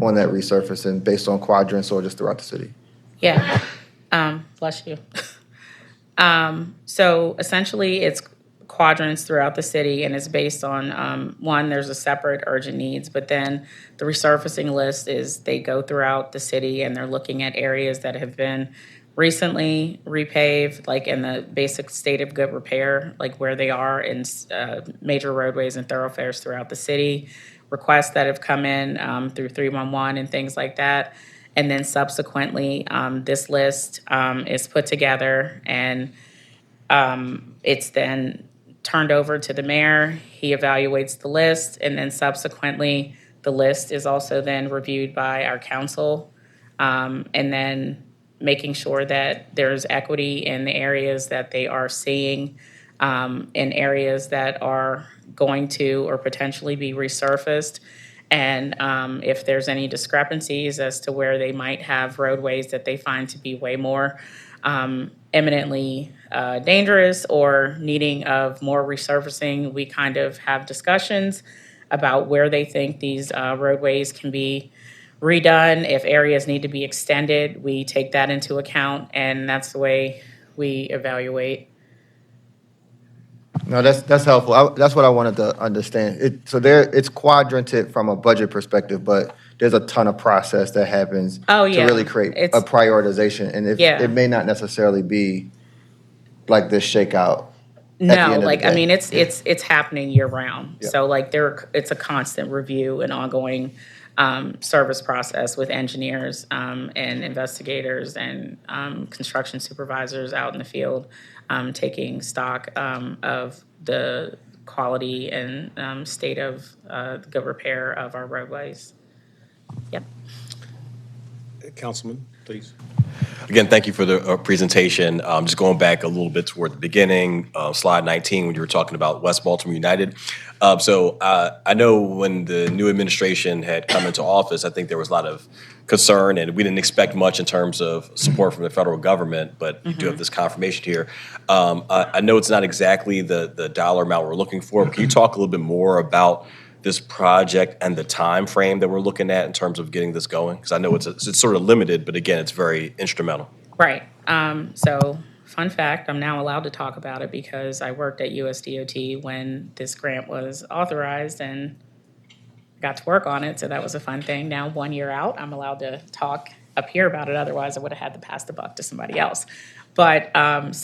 on that resurfacing based on quadrants or just throughout the city. Yeah, bless you. So essentially, it's quadrants throughout the city, and it's based on, one, there's a separate urgent needs, but then the resurfacing list is they go throughout the city and they're looking at areas that have been recently repaved, like in the basic state of good repair, like where they are in major roadways and thoroughfares throughout the city, requests that have come in through 311 and things like that. And then subsequently, this list is put together and it's then turned over to the mayor. He evaluates the list, and then subsequently, the list is also then reviewed by our council, and then making sure that there's equity in the areas that they are seeing, in areas that are going to or potentially be resurfaced. And if there's any discrepancies as to where they might have roadways that they find to be way more eminently dangerous or needing of more resurfacing, we kind of have discussions about where they think these roadways can be redone. If areas need to be extended, we take that into account, and that's the way we evaluate. No, that's helpful. That's what I wanted to understand. It's quadranted from a budget perspective, but there's a ton of process that happens Oh, to yeah. really create It's- a prioritization. And Yeah. it may not necessarily be like this shakeout. the No, end of the like, I day. mean, it's happening year round. Yep. So like it's a constant review and ongoing service process with engineers and investigators and construction supervisors out in the field, taking stock of the quality and state of good repair of our roadways. Yep. Councilman, please. Again, thank you for the presentation. Just going back a little bit toward the beginning, slide 19, when you were talking about West Baltimore United. I know when the new administration had come into office, I think there was a lot of concern, and we didn't expect much in terms of support from the federal government, but you do have this confirmation here. I know it's not exactly the dollar amount we're looking for. Can you talk a little bit more about this project and the time frame that we're looking at in terms of getting this going? Because I know it's sort of limited, but again, it's very instrumental. Right. So, fun fact, I'm now allowed to talk about it because I worked at USDOT when this grant was authorized and got to work on it. So that was a fun thing. Now, 1 year out, I'm allowed to talk up here about it. Otherwise, I would have had to pass the buck to somebody else. But I'm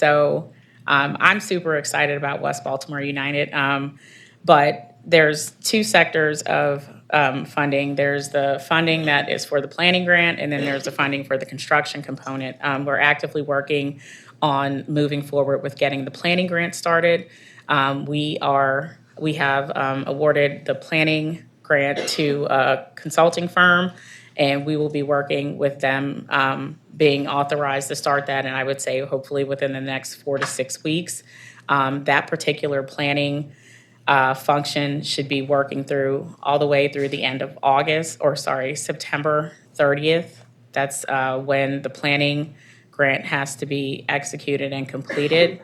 super excited about West Baltimore United. But there's two sectors of funding. There's the funding that is for the planning grant, and then there's the funding for the construction component. We're actively working on moving forward with getting the planning grant started. We have awarded the planning grant to a consulting firm, and we will be working with them, being authorized to start that, and I would say hopefully within the next 4 to 6 weeks. That particular planning function should be working through all the way through the end of September 30th. That's when the planning grant has to be executed and completed.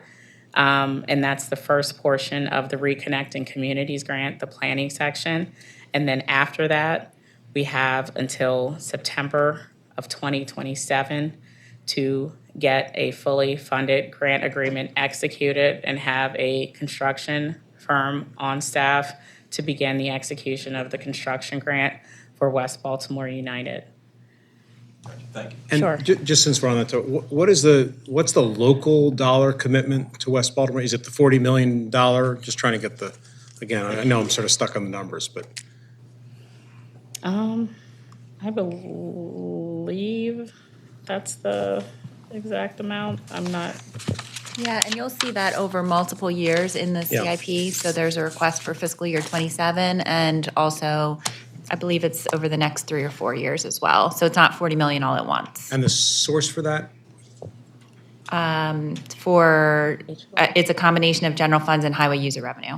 And that's the first portion of the Reconnecting Communities grant, the planning section. And then after that, we have until September of 2027 to get a fully funded grant agreement executed and have a construction firm on staff to begin the execution of the construction grant for West Baltimore United. Thank you. And Sure. just since we're on that, what's the local dollar commitment to West Baltimore? Is it the $40 million? Just trying to get again, I know I'm sort of stuck on the numbers, but. I believe that's the exact amount. I'm not. Yeah, and you'll see that over multiple years in the Yeah. CIP. So there's a request for fiscal year '27, and also, I believe it's over the next 3 or 4 years as well. So it's not 40 million all at once. And the source for that? It's a combination of general funds and highway user revenue.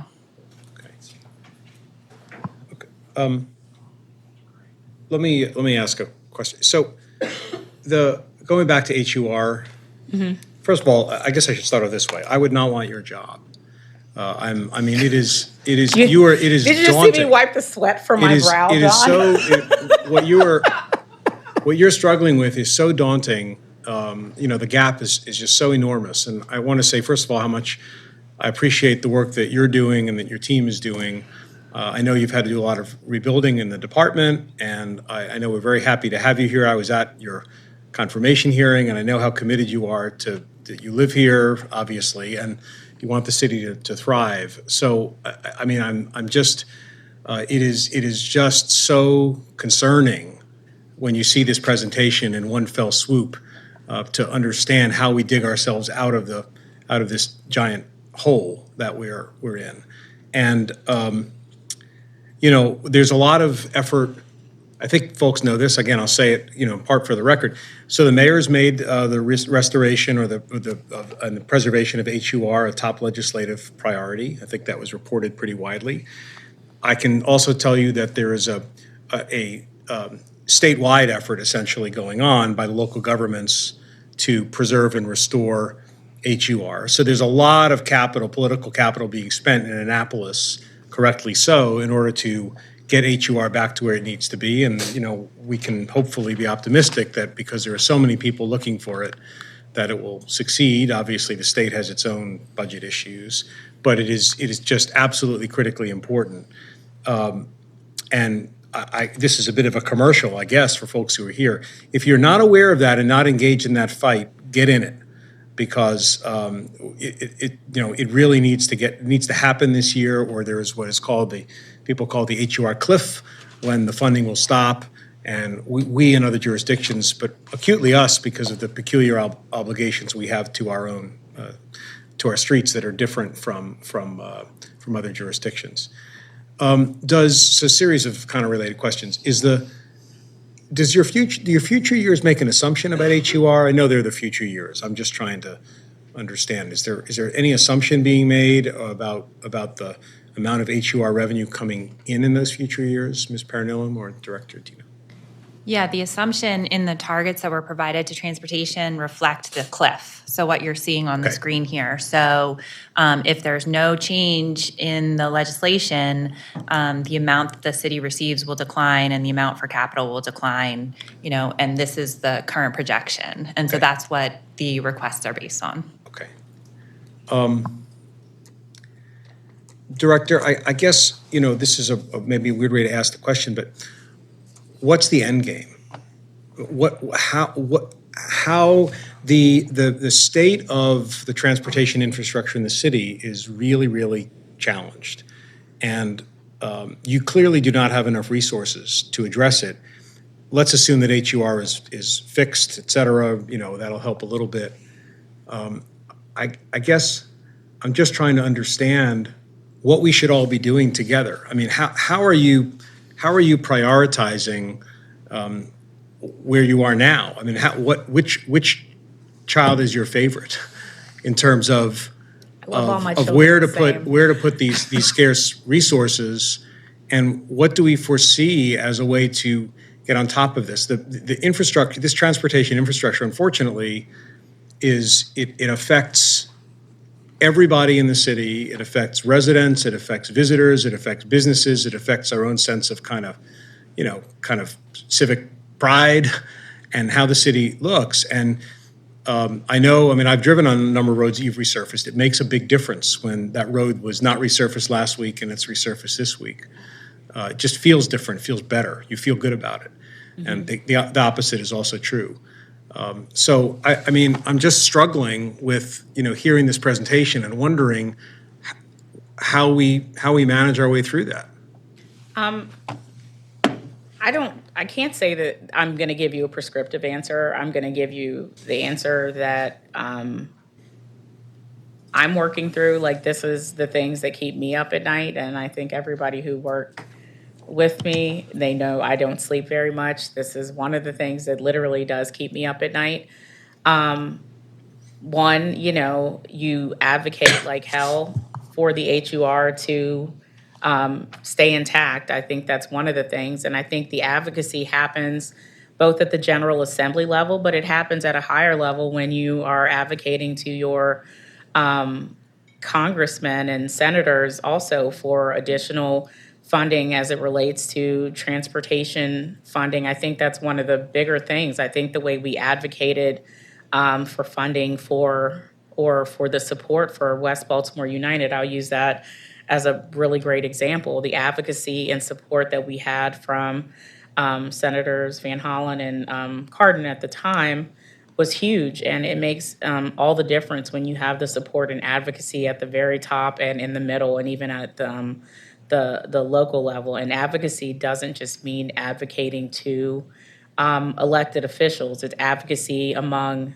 Okay. Let me ask a question. So going back to HUR, first of all, I guess I should start off this way. I would not want your job. It is Did you just daunting. see me wipe the sweat from my brow, It is John? what you're struggling with is so daunting. The gap is just so enormous. And I want to say, first of all, how much I appreciate the work that you're doing and that your team is doing. I know you've had to do a lot of rebuilding in the department, and I know we're very happy to have you here. I was at your confirmation hearing, and I know how committed you are that you live here, obviously, and you want the city to thrive. So, it is just so concerning when you see this presentation in one fell swoop, to understand how we dig ourselves out of this giant hole that we're in. And there's a lot of effort. I think folks know this. Again, I'll say it, in part for the record. So the mayor's made the restoration or the preservation of HUR a top legislative priority. I think that was reported pretty widely. I can also tell you that there is a statewide effort essentially going on by the local governments to preserve and restore HUR. So there's a lot of political capital being spent in Annapolis, correctly so, in order to get HUR back to where it needs to be. And, we can hopefully be optimistic that because there are so many people looking for it, that it will succeed. Obviously, the state has its own budget issues, but it is just absolutely critically important. And this is a bit of a commercial, I guess, for folks who are here. If you're not aware of that and not engaged in that fight, get in it, because it really needs to happen this year, or there is what is called people call the HUR cliff, when the funding will stop. And we in other jurisdictions, but acutely us, because of the peculiar obligations we have to our own to our streets that are different from other jurisdictions. So a series of kind of related questions. Do your future years make an assumption about HUR? I know they're the future years. I'm just trying to understand. Is there any assumption being made about the amount of HUR revenue coming in those future years, Ms. Paranilum or Director Dino? Yeah, the assumption in the targets that were provided to transportation reflect the cliff. So what you're seeing on the Okay. screen here. So if there's no change in the legislation, the amount that the city receives will decline and the amount for capital will decline, and this is the current projection. And so Okay. that's what the requests are based on. Okay. Director, I guess, this is a maybe a weird way to ask the question, but what's the end game? How the state of the transportation infrastructure in the city is really, really challenged. And you clearly do not have enough resources to address it. Let's assume that HUR is fixed, et cetera, that'll help a little bit. I guess I'm just trying to understand what we should all be doing together. I mean, how are you prioritizing where you are now? I mean, which child is your favorite in terms of where to put these scarce resources, and what do we foresee as a way to get on top of this? The infrastructure, this transportation infrastructure, unfortunately, it affects everybody in the city. It affects residents, it affects visitors, it affects businesses, it affects our own sense of kind of civic pride and how the city looks. And I've driven on a number of roads that you've resurfaced. It makes a big difference when that road was not resurfaced last week and it's resurfaced this week. It just feels different, it feels better. You feel good about it. Mm-hmm. And the opposite is also true. So I'm just struggling with, hearing this presentation and wondering how we manage our way through that. I can't say that I'm going to give you a prescriptive answer. I'm going to give you the answer that I'm working through. Like, this is the things that keep me up at night. And I think everybody who worked with me, they know I don't sleep very much. This is one of the things that literally does keep me up at night. One, you advocate like hell for the HUR to stay intact. I think that's one of the things. And I think the advocacy happens both at the General Assembly level, but it happens at a higher level when you are advocating to your congressmen and senators also for additional funding as it relates to transportation funding. I think that's one of the bigger things. I think the way we advocated for funding for the support for West Baltimore United, I'll use that as a really great example. The advocacy and support that we had from Senators Van Hollen and Cardin at the time was huge, and it makes all the difference when you have the support and advocacy at the very top and in the middle and even at the local level. And advocacy doesn't just mean advocating to elected officials. It's advocacy among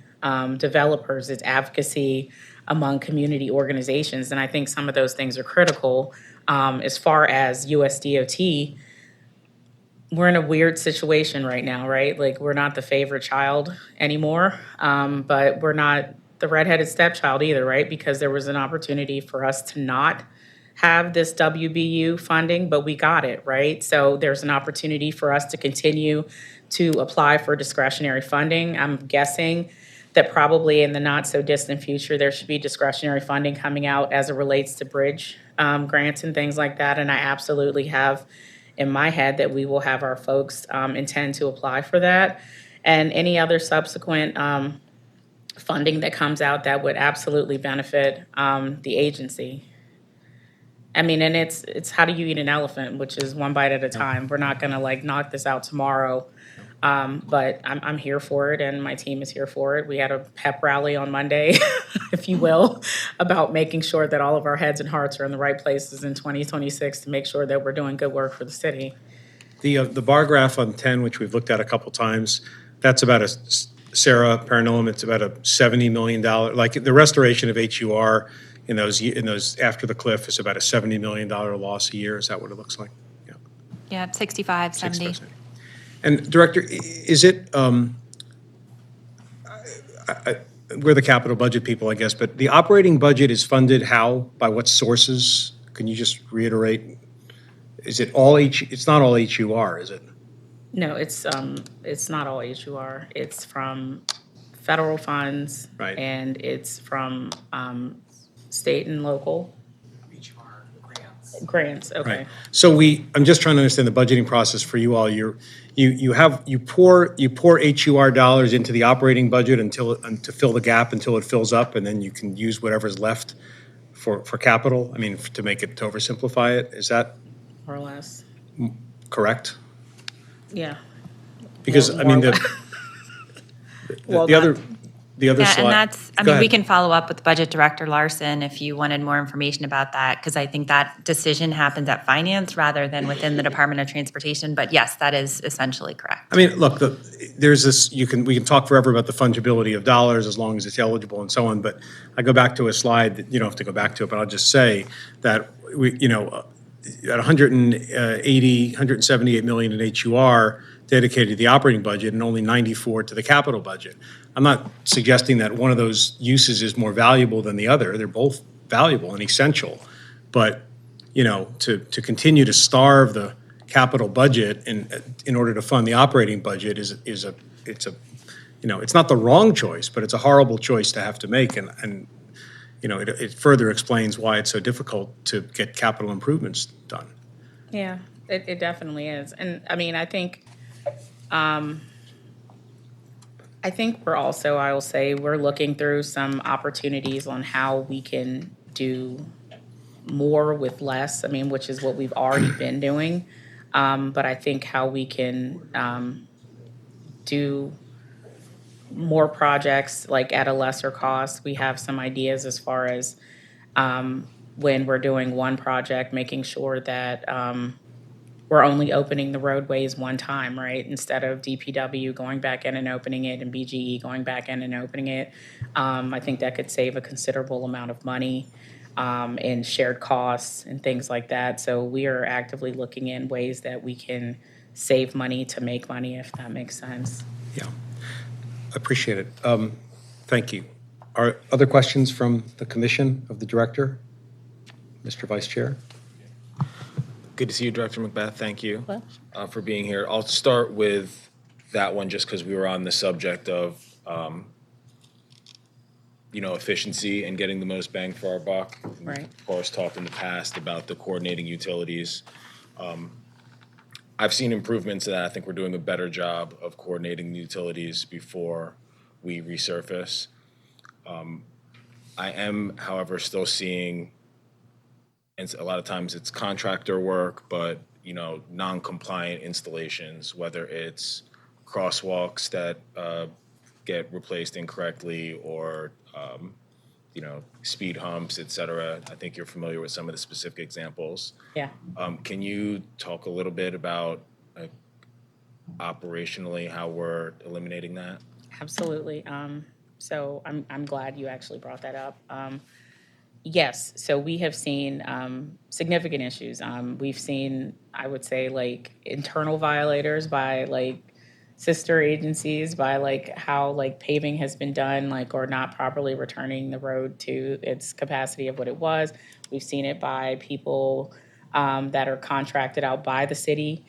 developers. It's advocacy among community organizations. And I think some of those things are critical. As far as USDOT, we're in a weird situation right now, right? Like, we're not the favorite child anymore, but we're not the redheaded stepchild either, right? Because there was an opportunity for us to not have this WBU funding, but we got it, right? So there's an opportunity for us to continue to apply for discretionary funding. I'm guessing that probably in the not so distant future, there should be discretionary funding coming out as it relates to bridge grants and things like that. And I absolutely have in my head that we will have our folks intend to apply for that. And any other subsequent funding that comes out that would absolutely benefit the agency. I mean, and it's how do you eat an elephant, which is one bite at a time. We're not gonna like knock this out tomorrow. But I'm here for it, and my team is here for it. We had a pep rally on Monday, if you will, about making sure that all of our heads and hearts are in the right places in 2026 to make sure that we're doing good work for the city. The bar graph on 10, which we've looked at a couple times, that's about Sarah Paranilum, it's about a $70 million, like the restoration of HUR in those after the cliff is about a $70 million loss a year. Is that what it looks like? Yeah. Yeah, 65, 70. 6%. And Director, is it, we're the capital budget people, I guess, but the operating budget is funded how? By what sources? Can you just reiterate? Is it all it's not all HUR, is it? No, it's not all HUR. It's from federal funds. Right. And it's from state and local. Grants, okay. Right. So I'm just trying to understand the budgeting process for you all. You pour HUR dollars into the operating budget to fill the gap until it fills up, and then you can use whatever's left for capital. I mean, to oversimplify it, is that More or less, correct? yeah. Because More- I mean, more Well, the other Yeah, slide. and that's, I Go mean, we ahead. can follow up with Budget Director Larson if you wanted more information about that, because I think that decision happens at finance rather than within the Department of Transportation. But yes, that is essentially correct. I mean, look, there's this, we can talk forever about the fungibility of dollars as long as it's eligible and so on, but I go back to a slide that you don't have to go back to it, but I'll just say that at 178 million in HUR dedicated to the operating budget and only 94 to the capital budget. I'm not suggesting that one of those uses is more valuable than the other. They're both valuable and essential. But, to continue to starve the capital budget in order to fund the operating budget it's not the wrong choice, but it's a horrible choice to have to make. And it further explains why it's so difficult to get capital improvements done. Yeah, it definitely is. And I mean, I think we're also, I will say, we're looking through some opportunities on how we can do more with less, I mean, which is what we've already been doing. But I think how we can do more projects like at a lesser cost. We have some ideas as far as when we're doing one project, making sure that we're only opening the roadways one time, right? Instead of DPW going back in and opening it and BGE going back in and opening it. I think that could save a considerable amount of money in shared costs and things like that. So we are actively looking in ways that we can save money to make money, if that makes sense. Yeah, appreciate it. Thank you. Are other questions from the commission of the director? Mr. Vice Chair? Good to see you, Director Macbeth. Thank you for being here. I'll start with that one just because we were on the subject of, efficiency and getting the most bang for our buck. Right. Of course, talked in the past about the coordinating utilities. I've seen improvements in that. I think we're doing a better job of coordinating the utilities before we resurface. I am, however, still seeing, and a lot of times it's contractor work, but, non-compliant installations, whether it's crosswalks that get replaced incorrectly or, speed humps, et cetera. I think you're familiar with some of the specific examples. Yeah. Can you talk a little bit about operationally how we're eliminating that? Absolutely. So I'm glad you actually brought that up. Yes, so we have seen significant issues. We've seen, I would say, like internal violators by like sister agencies, by like how like paving has been done, like or not properly returning the road to its capacity of what it was. We've seen it by people that are contracted out by the city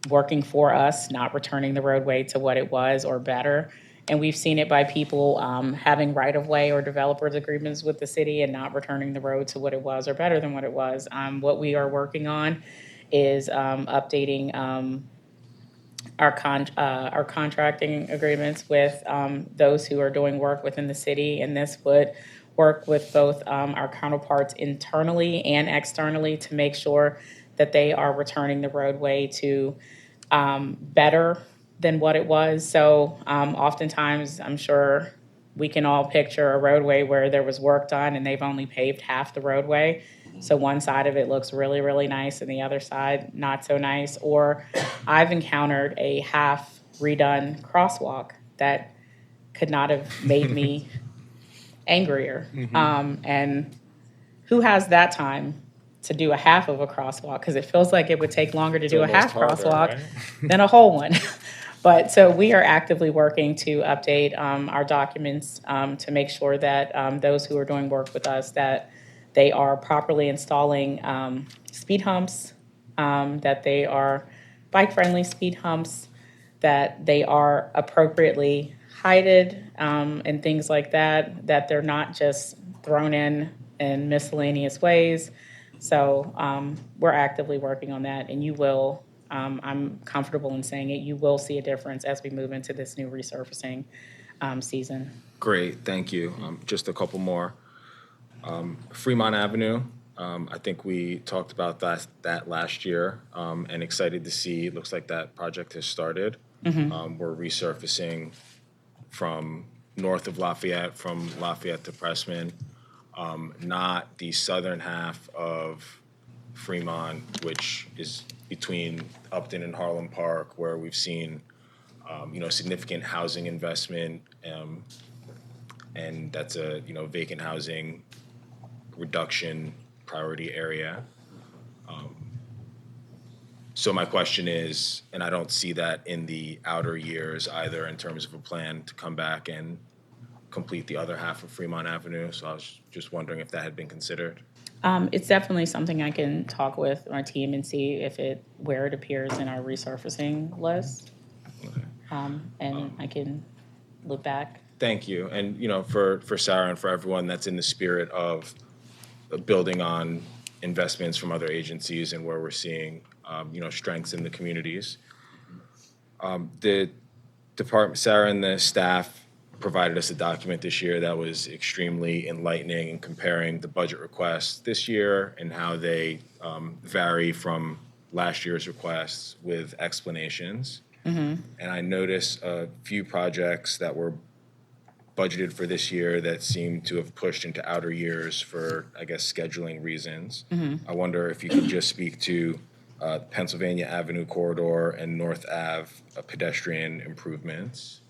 working for us, not returning the roadway to what it was or better. And we've seen it by people having right-of-way or developers agreements with the city and not returning the road to what it was or better than what it was. What we are working on is updating our contracting agreements with those who are doing work within the city, and this would work with both our counterparts internally and externally to make sure that they are returning the roadway to better than what it was. So oftentimes, I'm sure we can all picture a roadway where there was work done and they've only paved half the roadway. So one side of it looks really, really nice and the other side not so nice. Or I've encountered a half redone crosswalk that could not have made me angrier. And who has that time to do a half of a crosswalk? Because it feels like it would take longer to do a half crosswalk than a whole one. But so we are actively working to update our documents to make sure that those who are doing work with us, that they are properly installing speed humps, that they are bike-friendly speed humps, that they are appropriately heighted and things like that, that they're not just thrown in miscellaneous ways. So we're actively working on that, and you will, I'm comfortable in saying it, you will see a difference as we move into this new resurfacing season. Great, thank you. Just a couple more. Fremont Avenue, I think we talked about that last year, and excited to see, it looks like that project has started. We're resurfacing from north of Lafayette, from Lafayette to Pressman, not the southern half of Fremont, which is between Upton and Harlem Park, where we've seen, significant housing investment, and that's a, vacant housing reduction priority area. So my question is, and I don't see that in the outer years either in terms of a plan to come back and complete the other half of Fremont Avenue. So I was just wondering if that had been considered. It's definitely something I can talk with our team and see where it appears in our resurfacing list. And I can look back. Thank you. And, for Sarah and for everyone, that's in the spirit of building on investments from other agencies and where we're seeing, strengths in the communities. The department, Sarah and the staff provided us a document this year that was extremely enlightening in comparing the budget requests this year and how they vary from last year's requests with explanations. And I noticed a few projects that were budgeted for this year that seem to have pushed into outer years for, I guess, scheduling reasons. I wonder if you could just speak to Pennsylvania Avenue corridor and North Ave pedestrian improvements.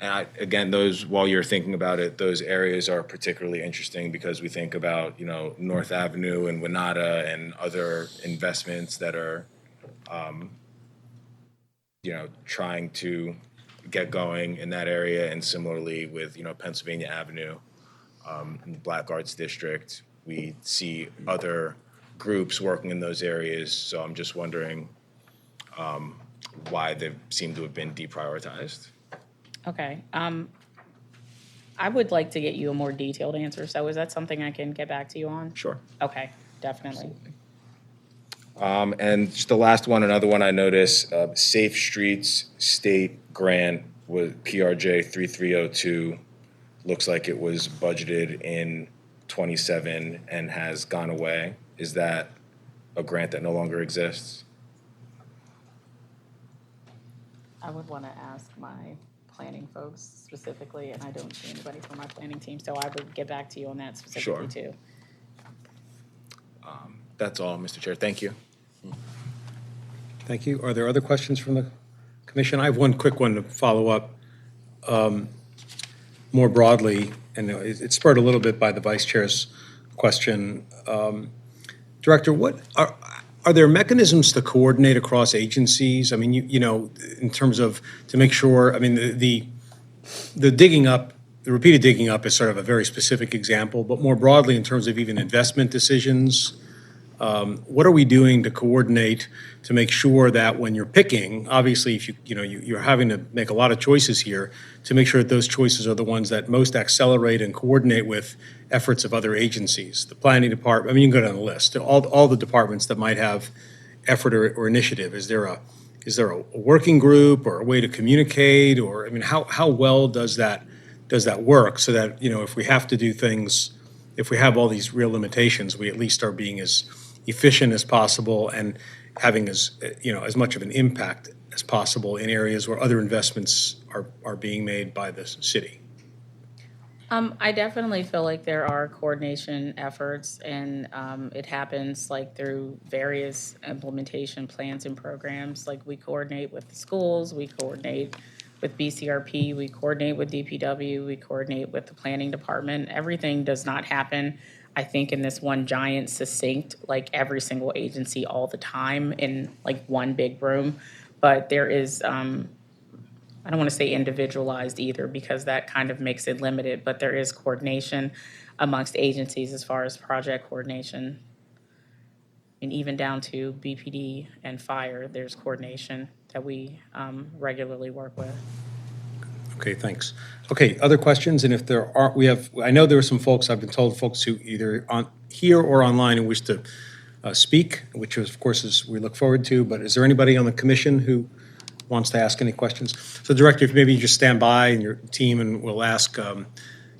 And again, those, while you're thinking about it, those areas are particularly interesting because we think about, North Avenue and Winata and other investments that are, trying to get going in that area. And similarly with, Pennsylvania Avenue, in the Black Arts District, we see other groups working in those areas. So I'm just wondering why they seem to have been deprioritized. Okay. I would like to get you a more detailed answer. So is that something I can get back to you on? Sure. Okay, definitely. And just the last one, another one I noticed, Safe Streets State Grant with PRJ 3302. Looks like it was budgeted in '27 and has gone away. Is that a grant that no longer exists? I would want to ask my planning folks specifically, and I don't see anybody from my planning team, so I would get back to you on that specifically too. That's all, Mr. Chair. Thank you. Thank you. Are there other questions from the commission? I have one quick one to follow up. More broadly, and it's spurred a little bit by the vice chair's question. Director, what are there mechanisms to coordinate across agencies? I mean, you know, in terms of to make sure. I mean, the digging up, the repeated digging up is sort of a very specific example, but more broadly, in terms of even investment decisions. What are we doing to coordinate to make sure that when you're picking, obviously, if you're having to make a lot of choices here, to make sure that those choices are the ones that most accelerate and coordinate with efforts of other agencies, the planning department. I mean, you can go down the list, all the departments that might have effort or initiative. Is there a working group or a way to communicate, or I mean, how well does that work so that if we have to do things, if we have all these real limitations, we at least are being as efficient as possible and having as much of an impact as possible in areas where other investments are being made by the city. I definitely feel like there are coordination efforts, and it happens like through various implementation plans and programs. Like we coordinate with the schools, we coordinate with BCRP, we coordinate with DPW, we coordinate with the planning department. Everything does not happen, I think, in this one giant succinct, like every single agency all the time in like one big room. But there is, I don't want to say individualized either because that kind of makes it limited, but there is coordination amongst agencies as far as project coordination. And even down to BPD and fire, there's coordination that we regularly work with. Okay, thanks. Okay, other questions? And if there are, I know there are some folks, I've been told, folks who either here or online who wish to speak, which of course we look forward to, but is there anybody on the commission who wants to ask any questions? So Director, if maybe you just stand by and your team and we'll ask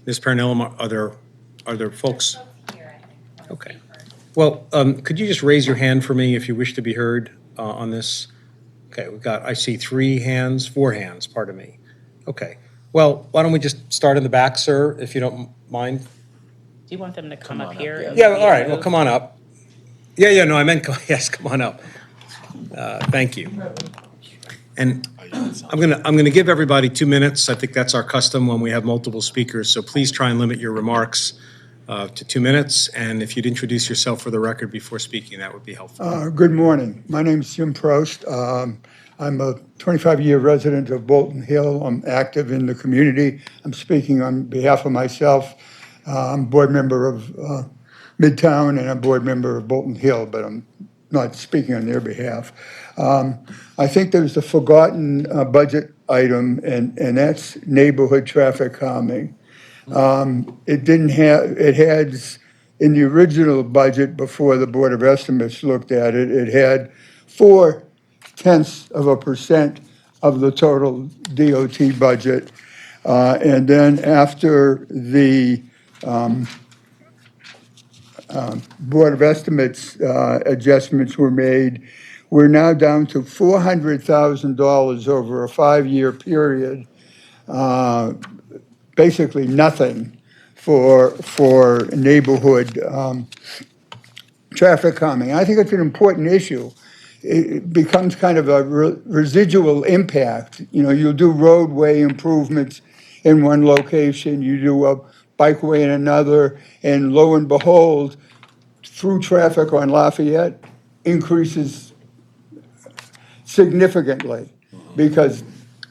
Ms. Parnell, are there folks? Okay. Well, could you just raise your hand for me if you wish to be heard on this? Okay, I see four hands, pardon me. Okay, well, why don't we just start in the back, sir, if you don't mind? Do you want them to come up here? Yeah, all right, well, come on up. Yeah, no, I meant, yes, come on up. Thank you. And I'm gonna give everybody 2 minutes. I think that's our custom when we have multiple speakers, so please try and limit your remarks to 2 minutes. And if you'd introduce yourself for the record before speaking, that would be helpful. Good morning. My name is Jim Prost. I'm a 25-year resident of Bolton Hill. I'm active in the community. I'm speaking on behalf of myself. I'm a board member of Midtown and a board member of Bolton Hill, but I'm not speaking on their behalf. I think there's a forgotten budget item, and that's neighborhood traffic calming. It had, in the original budget before the Board of Estimates looked at it, it had 0.4% of the total DOT budget. And then after the Board of Estimates adjustments were made, we're now down to $400,000 over a 5-year period. Basically nothing for neighborhood traffic calming. I think it's an important issue. It becomes kind of a residual impact. You'll do roadway improvements in one location, you do a bikeway in another, and lo and behold, through traffic on Lafayette increases significantly because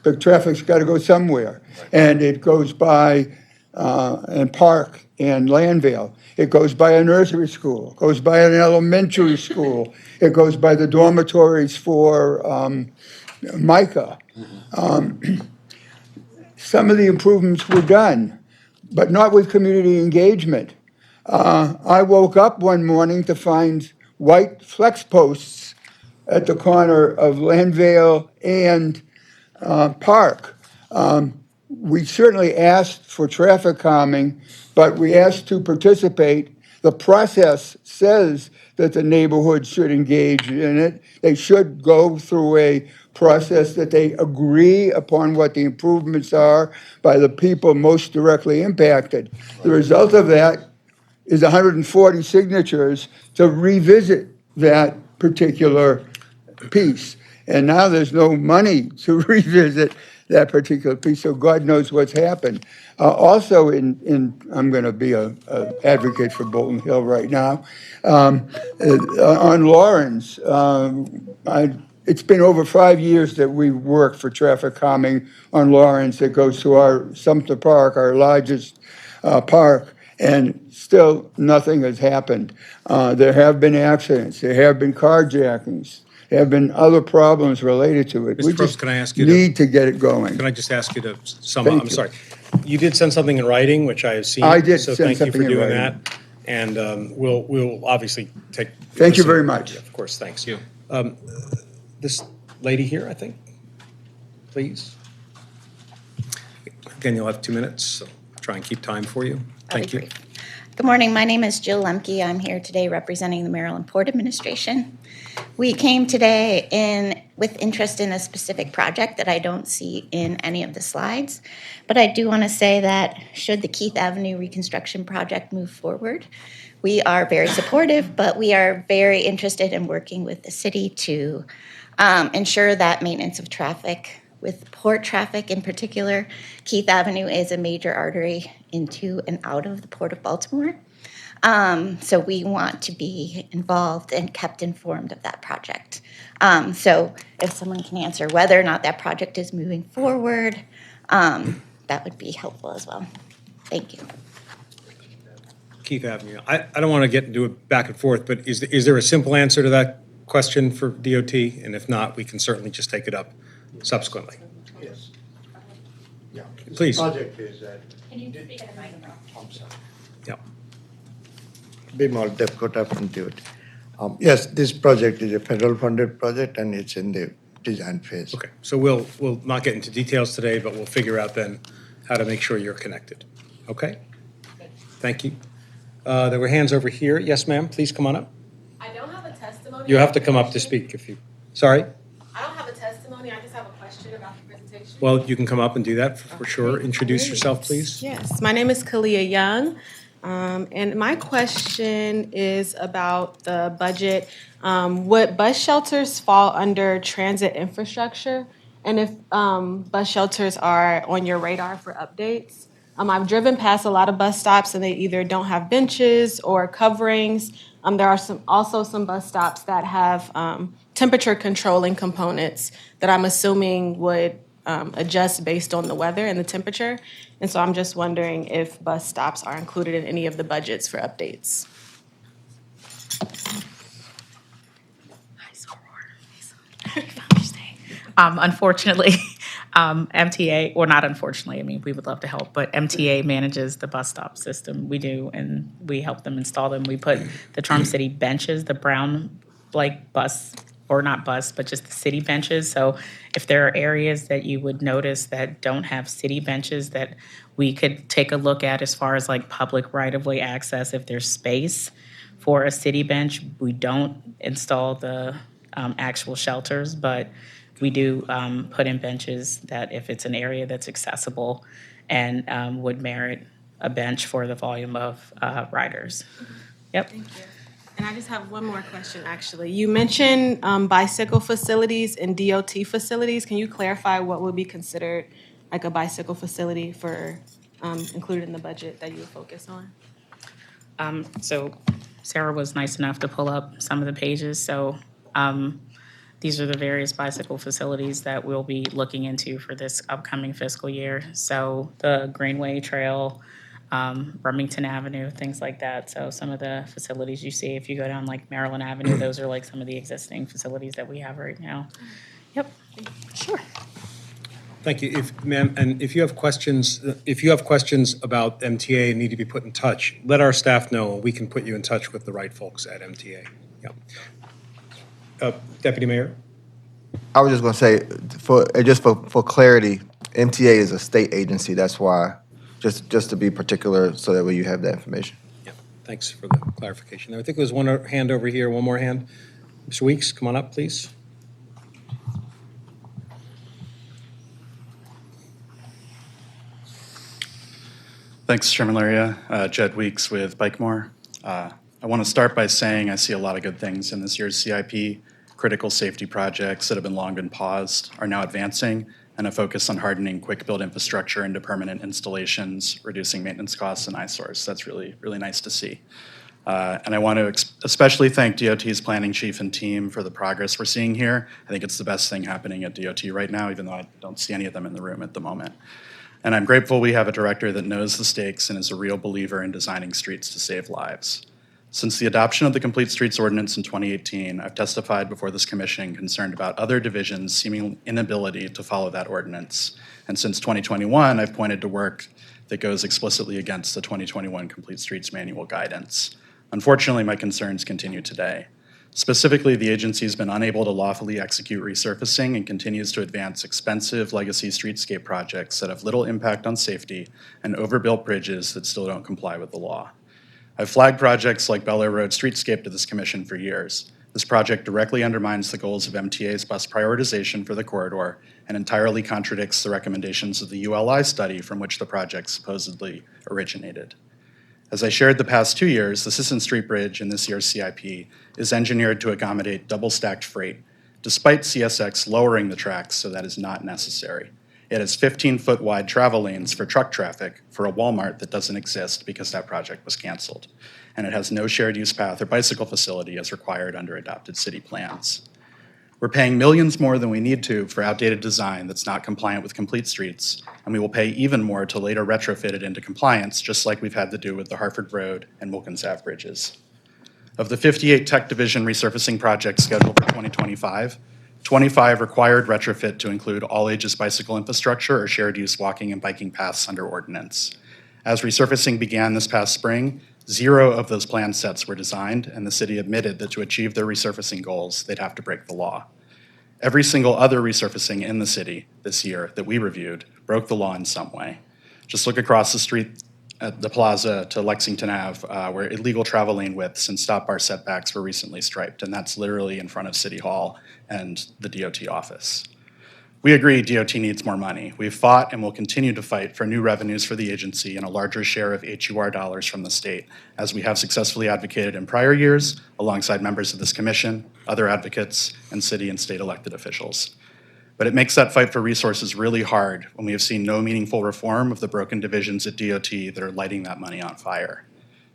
the traffic's got to go somewhere. And it goes by and Park and Landvale. It goes by a nursery school, goes by an elementary school. It goes by the dormitories for Micah. Some of the improvements were done, but not with community engagement. I woke up one morning to find white flex posts at the corner of Landvale and Park. We certainly asked for traffic calming, but we asked to participate. The process says that the neighborhood should engage in it. They should go through a process that they agree upon what the improvements are by the people most directly impacted. The result of that is 140 signatures to revisit that particular piece. And now there's no money to revisit that particular piece, so God knows what's happened. Also, I'm going to be a advocate for Bolton Hill right now. On Lawrence, it's been over 5 years that we work for traffic calming on Lawrence that goes to our Sumter Park, our largest park, and still nothing has happened. There have been accidents, there have been carjackings, there have been other problems related to it. Mr. We Probst, just can I ask you to- need to get it going. Can I just ask you to sum up? Thank I'm you. sorry. You did send something in writing, which I have seen. I did So send thank you for something in doing writing. that. And we'll obviously take. Thank you very much. Of course, thanks. This lady here, I think, please. Again, you'll have 2 minutes, so try and keep time for you. Thank you. Good morning. My name is Jill Lemke. I'm here today representing the Maryland Port Administration. We came today with interest in a specific project that I don't see in any of the slides. But I do want to say that should the Keith Avenue reconstruction project move forward, we are very supportive, but we are very interested in working with the city to ensure that maintenance of traffic, with port traffic in particular. Keith Avenue is a major artery into and out of the Port of Baltimore. So we want to be involved and kept informed of that project. So if someone can answer whether or not that project is moving forward, that would be helpful as well. Thank you. Keith Avenue. I don't want to get into a back and forth, but is there a simple answer to that question for DOT? And if not, we can certainly just take it up subsequently. Yes. Yeah. Please. The project is that. Can you speak at the microphone? I'm sorry. Yeah. Bimal Devkota from DOT. Yes, this project is a federal funded project and it's in the design phase. Okay, so we'll not get into details today, but we'll figure out then how to make sure you're connected. Okay? Thank you. There were hands over here. Yes, ma'am, please come on up. I don't have a testimony. You have to come up to speak if you, sorry? I don't have a testimony, I just have a question about the presentation. Well, you can come up and do that for sure. Introduce yourself, please. Yes, my name is Kalia Young, and my question is about the budget. Would bus shelters fall under transit infrastructure? And if bus shelters are on your radar for updates? I've driven past a lot of bus stops and they either don't have benches or coverings. There are also some bus stops that have temperature controlling components that I'm assuming would adjust based on the weather and the temperature. And so I'm just wondering if bus stops are included in any of the budgets for updates. Unfortunately, MTA, or not unfortunately, I mean, we would love to help, but MTA manages the bus stop system. We do, and we help them install them. We put the Charm City benches, the brown, like bus, or not bus, but just the city benches. So if there are areas that you would notice that don't have city benches that we could take a look at as far as like public right-of-way access, if there's space for a city bench, we don't install the actual shelters, but we do put in benches that if it's an area that's accessible and would merit a bench for the volume of riders. Yep. Thank you. And I just have one more question, actually. You mentioned bicycle facilities and DOT facilities. Can you clarify what would be considered like a bicycle facility for included in the budget that you would focus on? So Sarah was nice enough to pull up some of the pages. So these are the various bicycle facilities that we'll be looking into for this upcoming fiscal year. So the Greenway Trail, Remington Avenue, things like that. So some of the facilities you see, if you go down like Maryland Avenue, those are like some of the existing facilities that we have right now. Yep, sure. Thank you. Ma'am, and if you have questions about MTA and need to be put in touch, let our staff know and we can put you in touch with the right folks at MTA. Yep. Deputy Mayor? I was just going to say, for clarity, MTA is a state agency. That's why, just to be particular, so that way you have that information. Yeah. Thanks for the clarification. I think there's one hand over here. One more hand. Mr. Weeks, come on up, please. Thanks, Chairman Laria. Jed Weeks with Bikemore. I want to start by saying I see a lot of good things in this year's CIP. Critical safety projects that have long been paused are now advancing, and a focus on hardening quick-build infrastructure into permanent installations, reducing maintenance costs and eyesores. That's really, really nice to see. And I want to especially thank DOT's planning chief and team for the progress we're seeing here. I think it's the best thing happening at DOT right now, even though I don't see any of them in the room at the moment. And I'm grateful we have a director that knows the stakes and is a real believer in designing streets to save lives. Since the adoption of the Complete Streets Ordinance in 2018, I've testified before this commission concerned about other divisions' seeming inability to follow that ordinance. And since 2021, I've pointed to work that goes explicitly against the 2021 Complete Streets Manual guidance. Unfortunately, my concerns continue today. Specifically, the agency has been unable to lawfully execute resurfacing and continues to advance expensive legacy streetscape projects that have little impact on safety and overbuilt bridges that still don't comply with the law. I've flagged projects like Bel Air Road Streetscape to this commission for years. This project directly undermines the goals of MTA's bus prioritization for the corridor and entirely contradicts the recommendations of the ULI study from which the project supposedly originated. As I shared the past 2 years, the Sisson Street Bridge in this year's CIP is engineered to accommodate double-stacked freight, despite CSX lowering the tracks so that is not necessary. It has 15-foot wide travel lanes for truck traffic for a Walmart that doesn't exist because that project was canceled. And it has no shared use path or bicycle facility as required under adopted city plans. We're paying millions more than we need to for outdated design that's not compliant with complete streets, and we will pay even more to later retrofit it into compliance, just like we've had to do with the Hartford Road and Wilkins Ave bridges. Of the 58 Tech Division resurfacing projects scheduled for 2025, 25 required retrofit to include all-ages bicycle infrastructure or shared-use walking and biking paths under ordinance. As resurfacing began this past spring, 0 of those plan sets were designed, and the city admitted that to achieve their resurfacing goals, they'd have to break the law. Every single other resurfacing in the city this year that we reviewed broke the law in some way. Just look across the street at the plaza to Lexington Ave, where illegal travel lane widths and stop bar setbacks were recently striped, and that's literally in front of City Hall and the DOT office. We agree DOT needs more money. We've fought and will continue to fight for new revenues for the agency and a larger share of HUR dollars from the state, as we have successfully advocated in prior years alongside members of this commission, other advocates, and city and state elected officials. But it makes that fight for resources really hard when we have seen no meaningful reform of the broken divisions at DOT that are lighting that money on fire.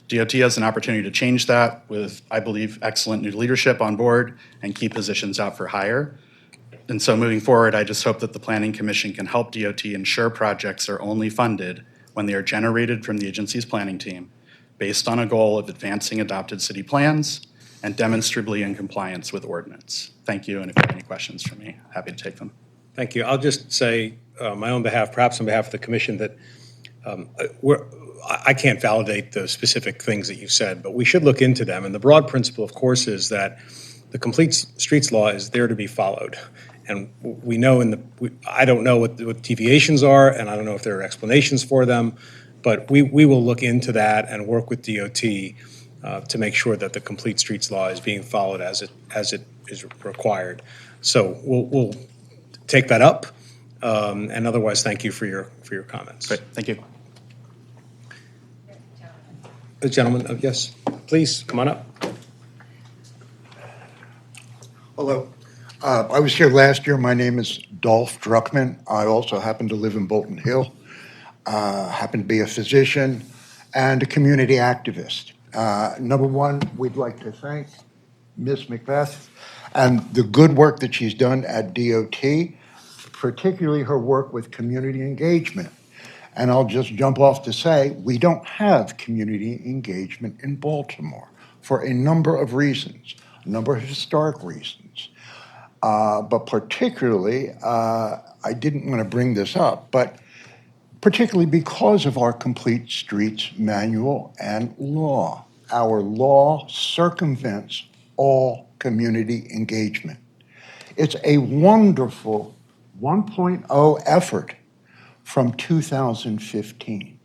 DOT has an opportunity to change that with, I believe, excellent new leadership on board and key positions out for hire. And so moving forward, I just hope that the Planning Commission can help DOT ensure projects are only funded when they are generated from the agency's planning team, based on a goal of advancing adopted city plans and demonstrably in compliance with ordinance. Thank you, and if you have any questions for me, happy to take them. Thank you. I'll just say, my own behalf, perhaps on behalf of the commission, that I can't validate the specific things that you said, but we should look into them. And the broad principle, of course, is that the Complete Streets Law is there to be followed. And we know I don't know what deviations are, and I don't know if there are explanations for them, but we will look into that and work with DOT to make sure that the Complete Streets Law is being followed as it is required. So we'll take that up, and otherwise, thank you for your comments. Great, thank you. The gentleman, yes, please come on up. Hello. I was here last year. My name is Dolph Druckman. I also happen to live in Bolton Hill, happen to be a physician and a community activist. Number one, we'd like to thank Ms. Macbeth and the good work that she's done at DOT, particularly her work with community engagement. And I'll just jump off to say, we don't have community engagement in Baltimore for a number of reasons, a number of historic reasons. But particularly, I didn't want to bring this up, but particularly because of our Complete Streets Manual and law. Our law circumvents all community engagement. It's a wonderful 1.0 effort from 2015.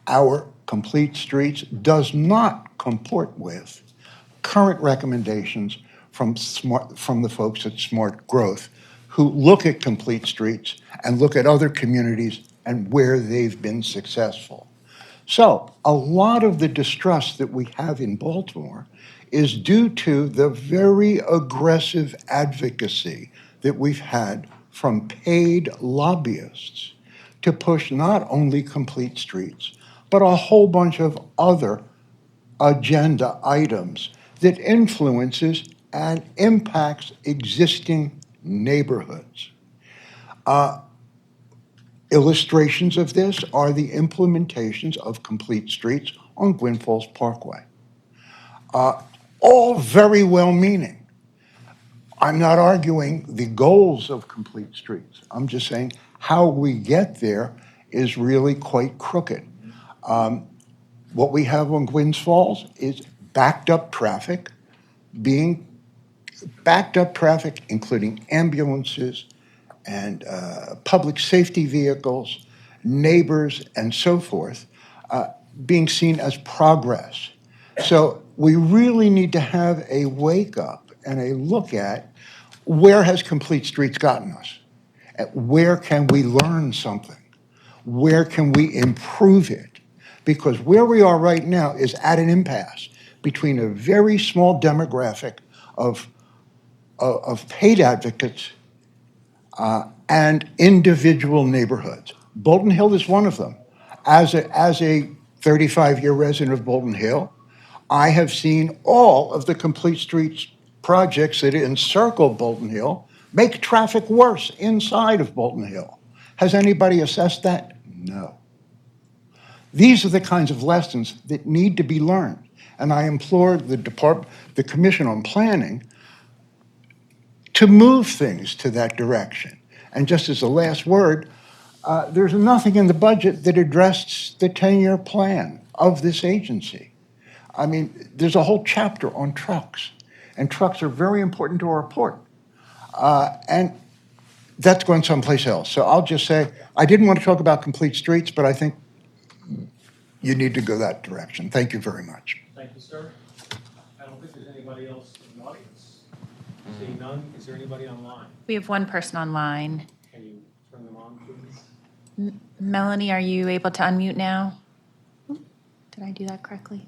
Our Complete Streets does not comport with current recommendations from the folks at Smart Growth, who look at Complete Streets and look at other communities and where they've been successful. So a lot of the distrust that we have in Baltimore is due to the very aggressive advocacy that we've had from paid lobbyists to push not only complete streets, but a whole bunch of other agenda items that influences and impacts existing neighborhoods. Illustrations of this are the implementations of complete streets on Gwynn Falls Parkway. All very well-meaning. I'm not arguing the goals of complete streets. I'm just saying how we get there is really quite crooked. What we have on Gwynns Falls is backed up traffic, including ambulances and public safety vehicles, neighbors, and so forth, being seen as progress. So we really need to have a wake-up and a look at where has complete streets gotten us? Where can we learn something? Where can we improve it? Because where we are right now is at an impasse between a very small demographic of paid advocates and individual neighborhoods. Bolton Hill is one of them. As a 35-year resident of Bolton Hill, I have seen all of the complete streets projects that encircle Bolton Hill make traffic worse inside of Bolton Hill. Has anybody assessed that? No. These are the kinds of lessons that need to be learned. And I implore the Commission on Planning to move things to that direction. And just as a last word, there's nothing in the budget that addressed the 10-year plan of this agency. I mean, there's a whole chapter on trucks, and trucks are very important to our port. And that's going someplace else. So I'll just say, I didn't want to talk about complete streets, but I think you need to go that direction. Thank you very much. Thank you, sir. I don't think there's anybody else in the audience. Seeing none, is there anybody online? We have one person online. Can you turn them on, please? Melanie, are you able to unmute now? Did I do that correctly?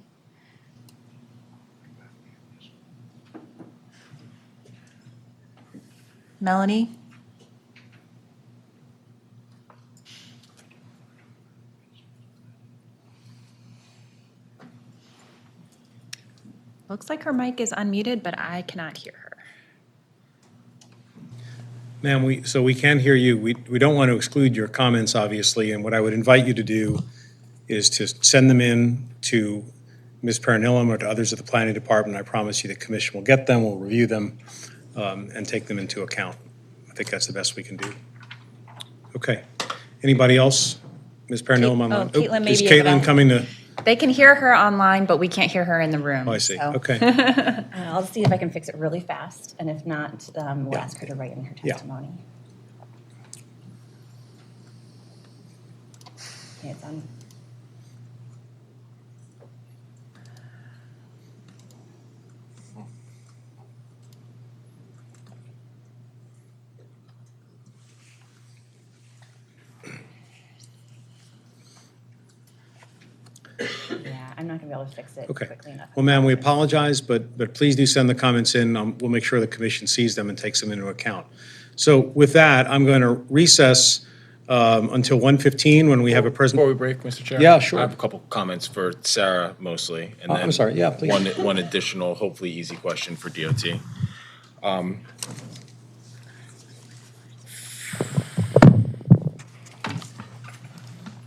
Melanie? Looks like her mic is unmuted, but I cannot hear her. Ma'am, we can hear you. We don't want to exclude your comments, obviously, and what I would invite you to do is to send them in to Ms. Paranilum or to others at the planning department. I promise you the commission will get them, we'll review them, and take them into account. I think that's the best we can do. Okay. Anybody else? Ms. Paranilum online? Caitlin may Is be able Caitlin to- coming to? They can hear her online, but we can't hear her in the room. Oh, I see. so. Okay. I'll see if I can fix it really fast, and if not, we'll ask her to write in her Yeah. testimony. Okay, it's on. Yeah, I'm not gonna be able to fix it Okay. quickly enough. Well, ma'am, we apologize, but please do send the comments in. We'll make sure the commission sees them and takes them into account. So with that, I'm going to recess until 1:15 when we have a Before we present. break, Mr. Chair? Yeah, sure. I have a couple comments for Sarah mostly, and then. I'm sorry. Yeah, please. One additional, hopefully easy question for DOT.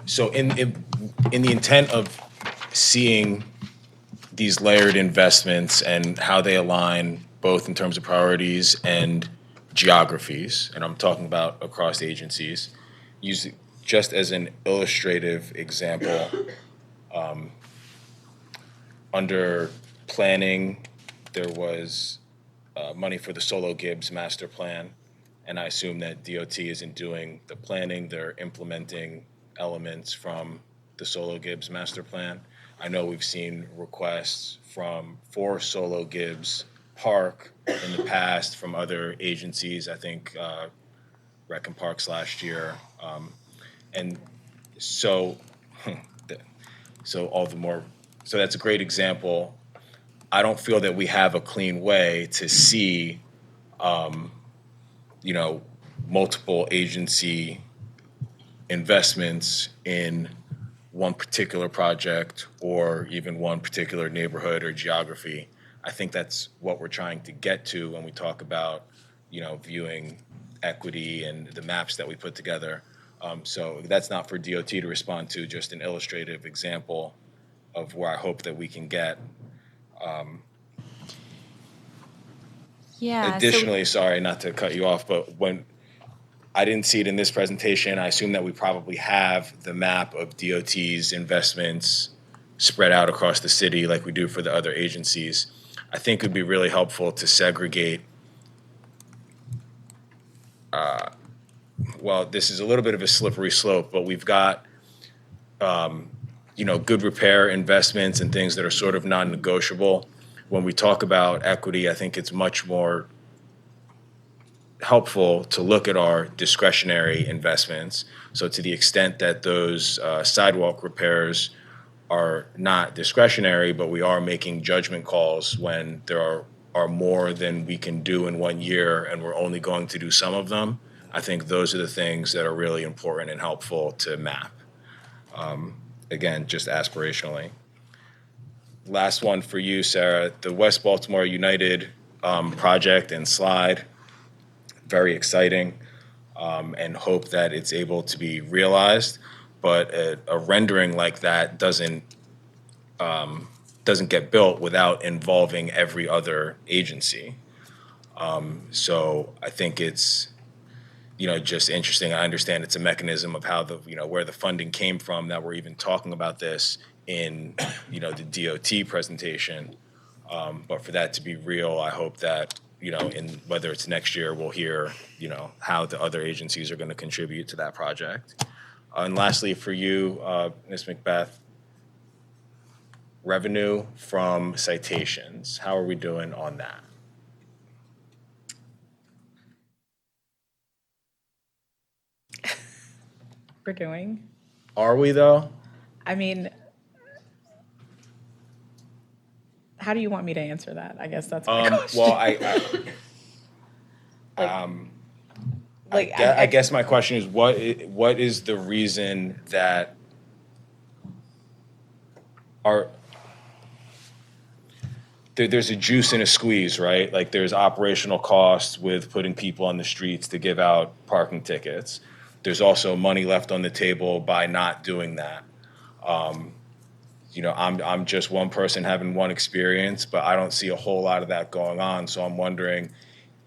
So in the intent of seeing these layered investments and how they align both in terms of priorities and geographies, and I'm talking about across agencies, use it just as an illustrative example, under planning, there was money for the Solo Gibbs master plan, and I assume that DOT isn't doing the planning, they're implementing elements from the Solo Gibbs master plan. I know we've seen requests for Solo Gibbs Park in the past from other agencies, I think Rec and Parks last year. And so So all the more, so that's a great example. I don't feel that we have a clean way to see, multiple agency investments in one particular project or even one particular neighborhood or geography. I think that's what we're trying to get to when we talk about, viewing equity and the maps that we put together. So that's not for DOT to respond to, just an illustrative example of where I hope that we can get. Yeah. Additionally, sorry, not to cut you off, but when I didn't see it in this presentation, I assume that we probably have the map of DOT's investments spread out across the city like we do for the other agencies. I think it would be really helpful to segregate. Well, this is a little bit of a slippery slope, but we've got, good repair investments and things that are sort of non-negotiable. When we talk about equity, I think it's much more helpful to look at our discretionary investments. So to the extent that those sidewalk repairs are not discretionary, but we are making judgment calls when there are more than we can do in 1 year and we're only going to do some of them, I think those are the things that are really important and helpful to map. Again, just aspirationally. Last one for you, Sarah, the West Baltimore United project and slide, very exciting, and hope that it's able to be realized. But a rendering like that doesn't get built without involving every other agency. So I think it's just interesting. I understand it's a mechanism of how where the funding came from that we're even talking about this in the DOT presentation. But for that to be real, I hope that in whether it's next year, we'll hear how the other agencies are going to contribute to that project. And lastly, for you, Ms. Macbeth, revenue from citations. How are we doing on that? We're doing. Are we though? I mean, how do you want me to answer that? I guess that's my question. Well, I guess my question is, what is the reason that there's a juice and a squeeze, right? Like there's operational costs with putting people on the streets to give out parking tickets. There's also money left on the table by not doing that. I'm just one person having one experience, but I don't see a whole lot of that going on. So I'm wondering,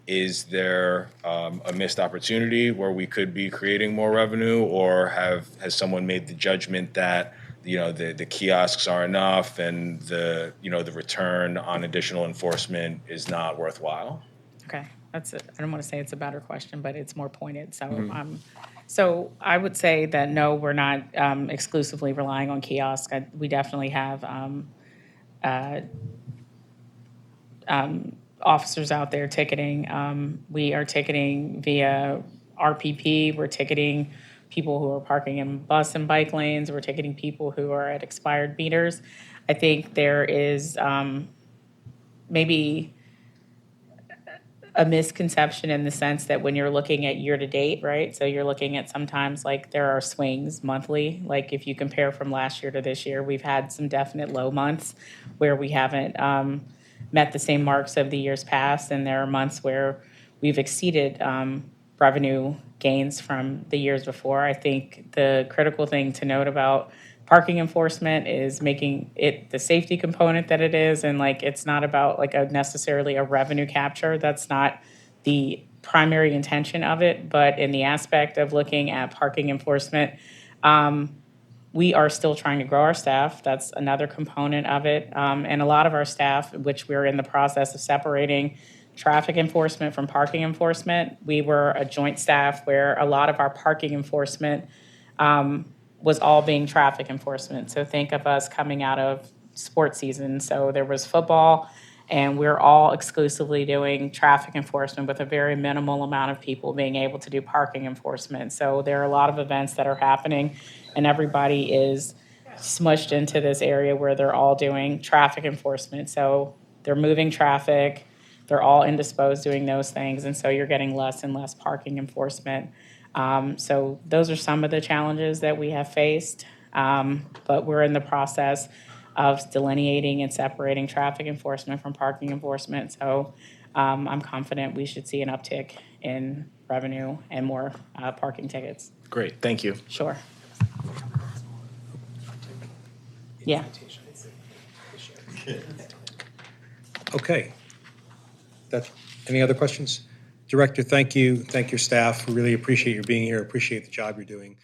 is there a missed opportunity where we could be creating more revenue, or has someone made the judgment that the kiosks are enough and the return on additional enforcement is not worthwhile? Okay, that's it. I don't want to say it's a better question, but it's more pointed. So so I would say that no, we're not exclusively relying on kiosks. We definitely have officers out there ticketing. We are ticketing via RPP. We're ticketing people who are parking in bus and bike lanes. We're ticketing people who are at expired meters. I think there is maybe a misconception in the sense that when you're looking at year to date, right? So you're looking at sometimes like there are swings monthly. Like if you compare from last year to this year, we've had some definite low months where we haven't met the same marks of the years past. And there are months where we've exceeded revenue gains from the years before. I think the critical thing to note about parking enforcement is making it the safety component that it is, and like it's not about like necessarily a revenue capture. That's not the primary intention of it. But in the aspect of looking at parking enforcement, we are still trying to grow our staff. That's another component of it. And a lot of our staff, which we're in the process of separating traffic enforcement from parking enforcement. We were a joint staff where a lot of our parking enforcement was all being traffic enforcement. So think of us coming out of sports season. So there was football, and we're all exclusively doing traffic enforcement with a very minimal amount of people being able to do parking enforcement. So there are a lot of events that are happening, and everybody is smushed into this area where they're all doing traffic enforcement. So they're moving traffic, they're all indisposed doing those things, and so you're getting less and less parking enforcement. So those are some of the challenges that we have faced, but we're in the process of delineating and separating traffic enforcement from parking enforcement. So I'm confident we should see an uptick in revenue and more parking tickets. Great, thank you. Sure. Yeah. Okay. Any other questions? Director, thank you. Thank your staff. We really appreciate your being here, appreciate the job you're doing.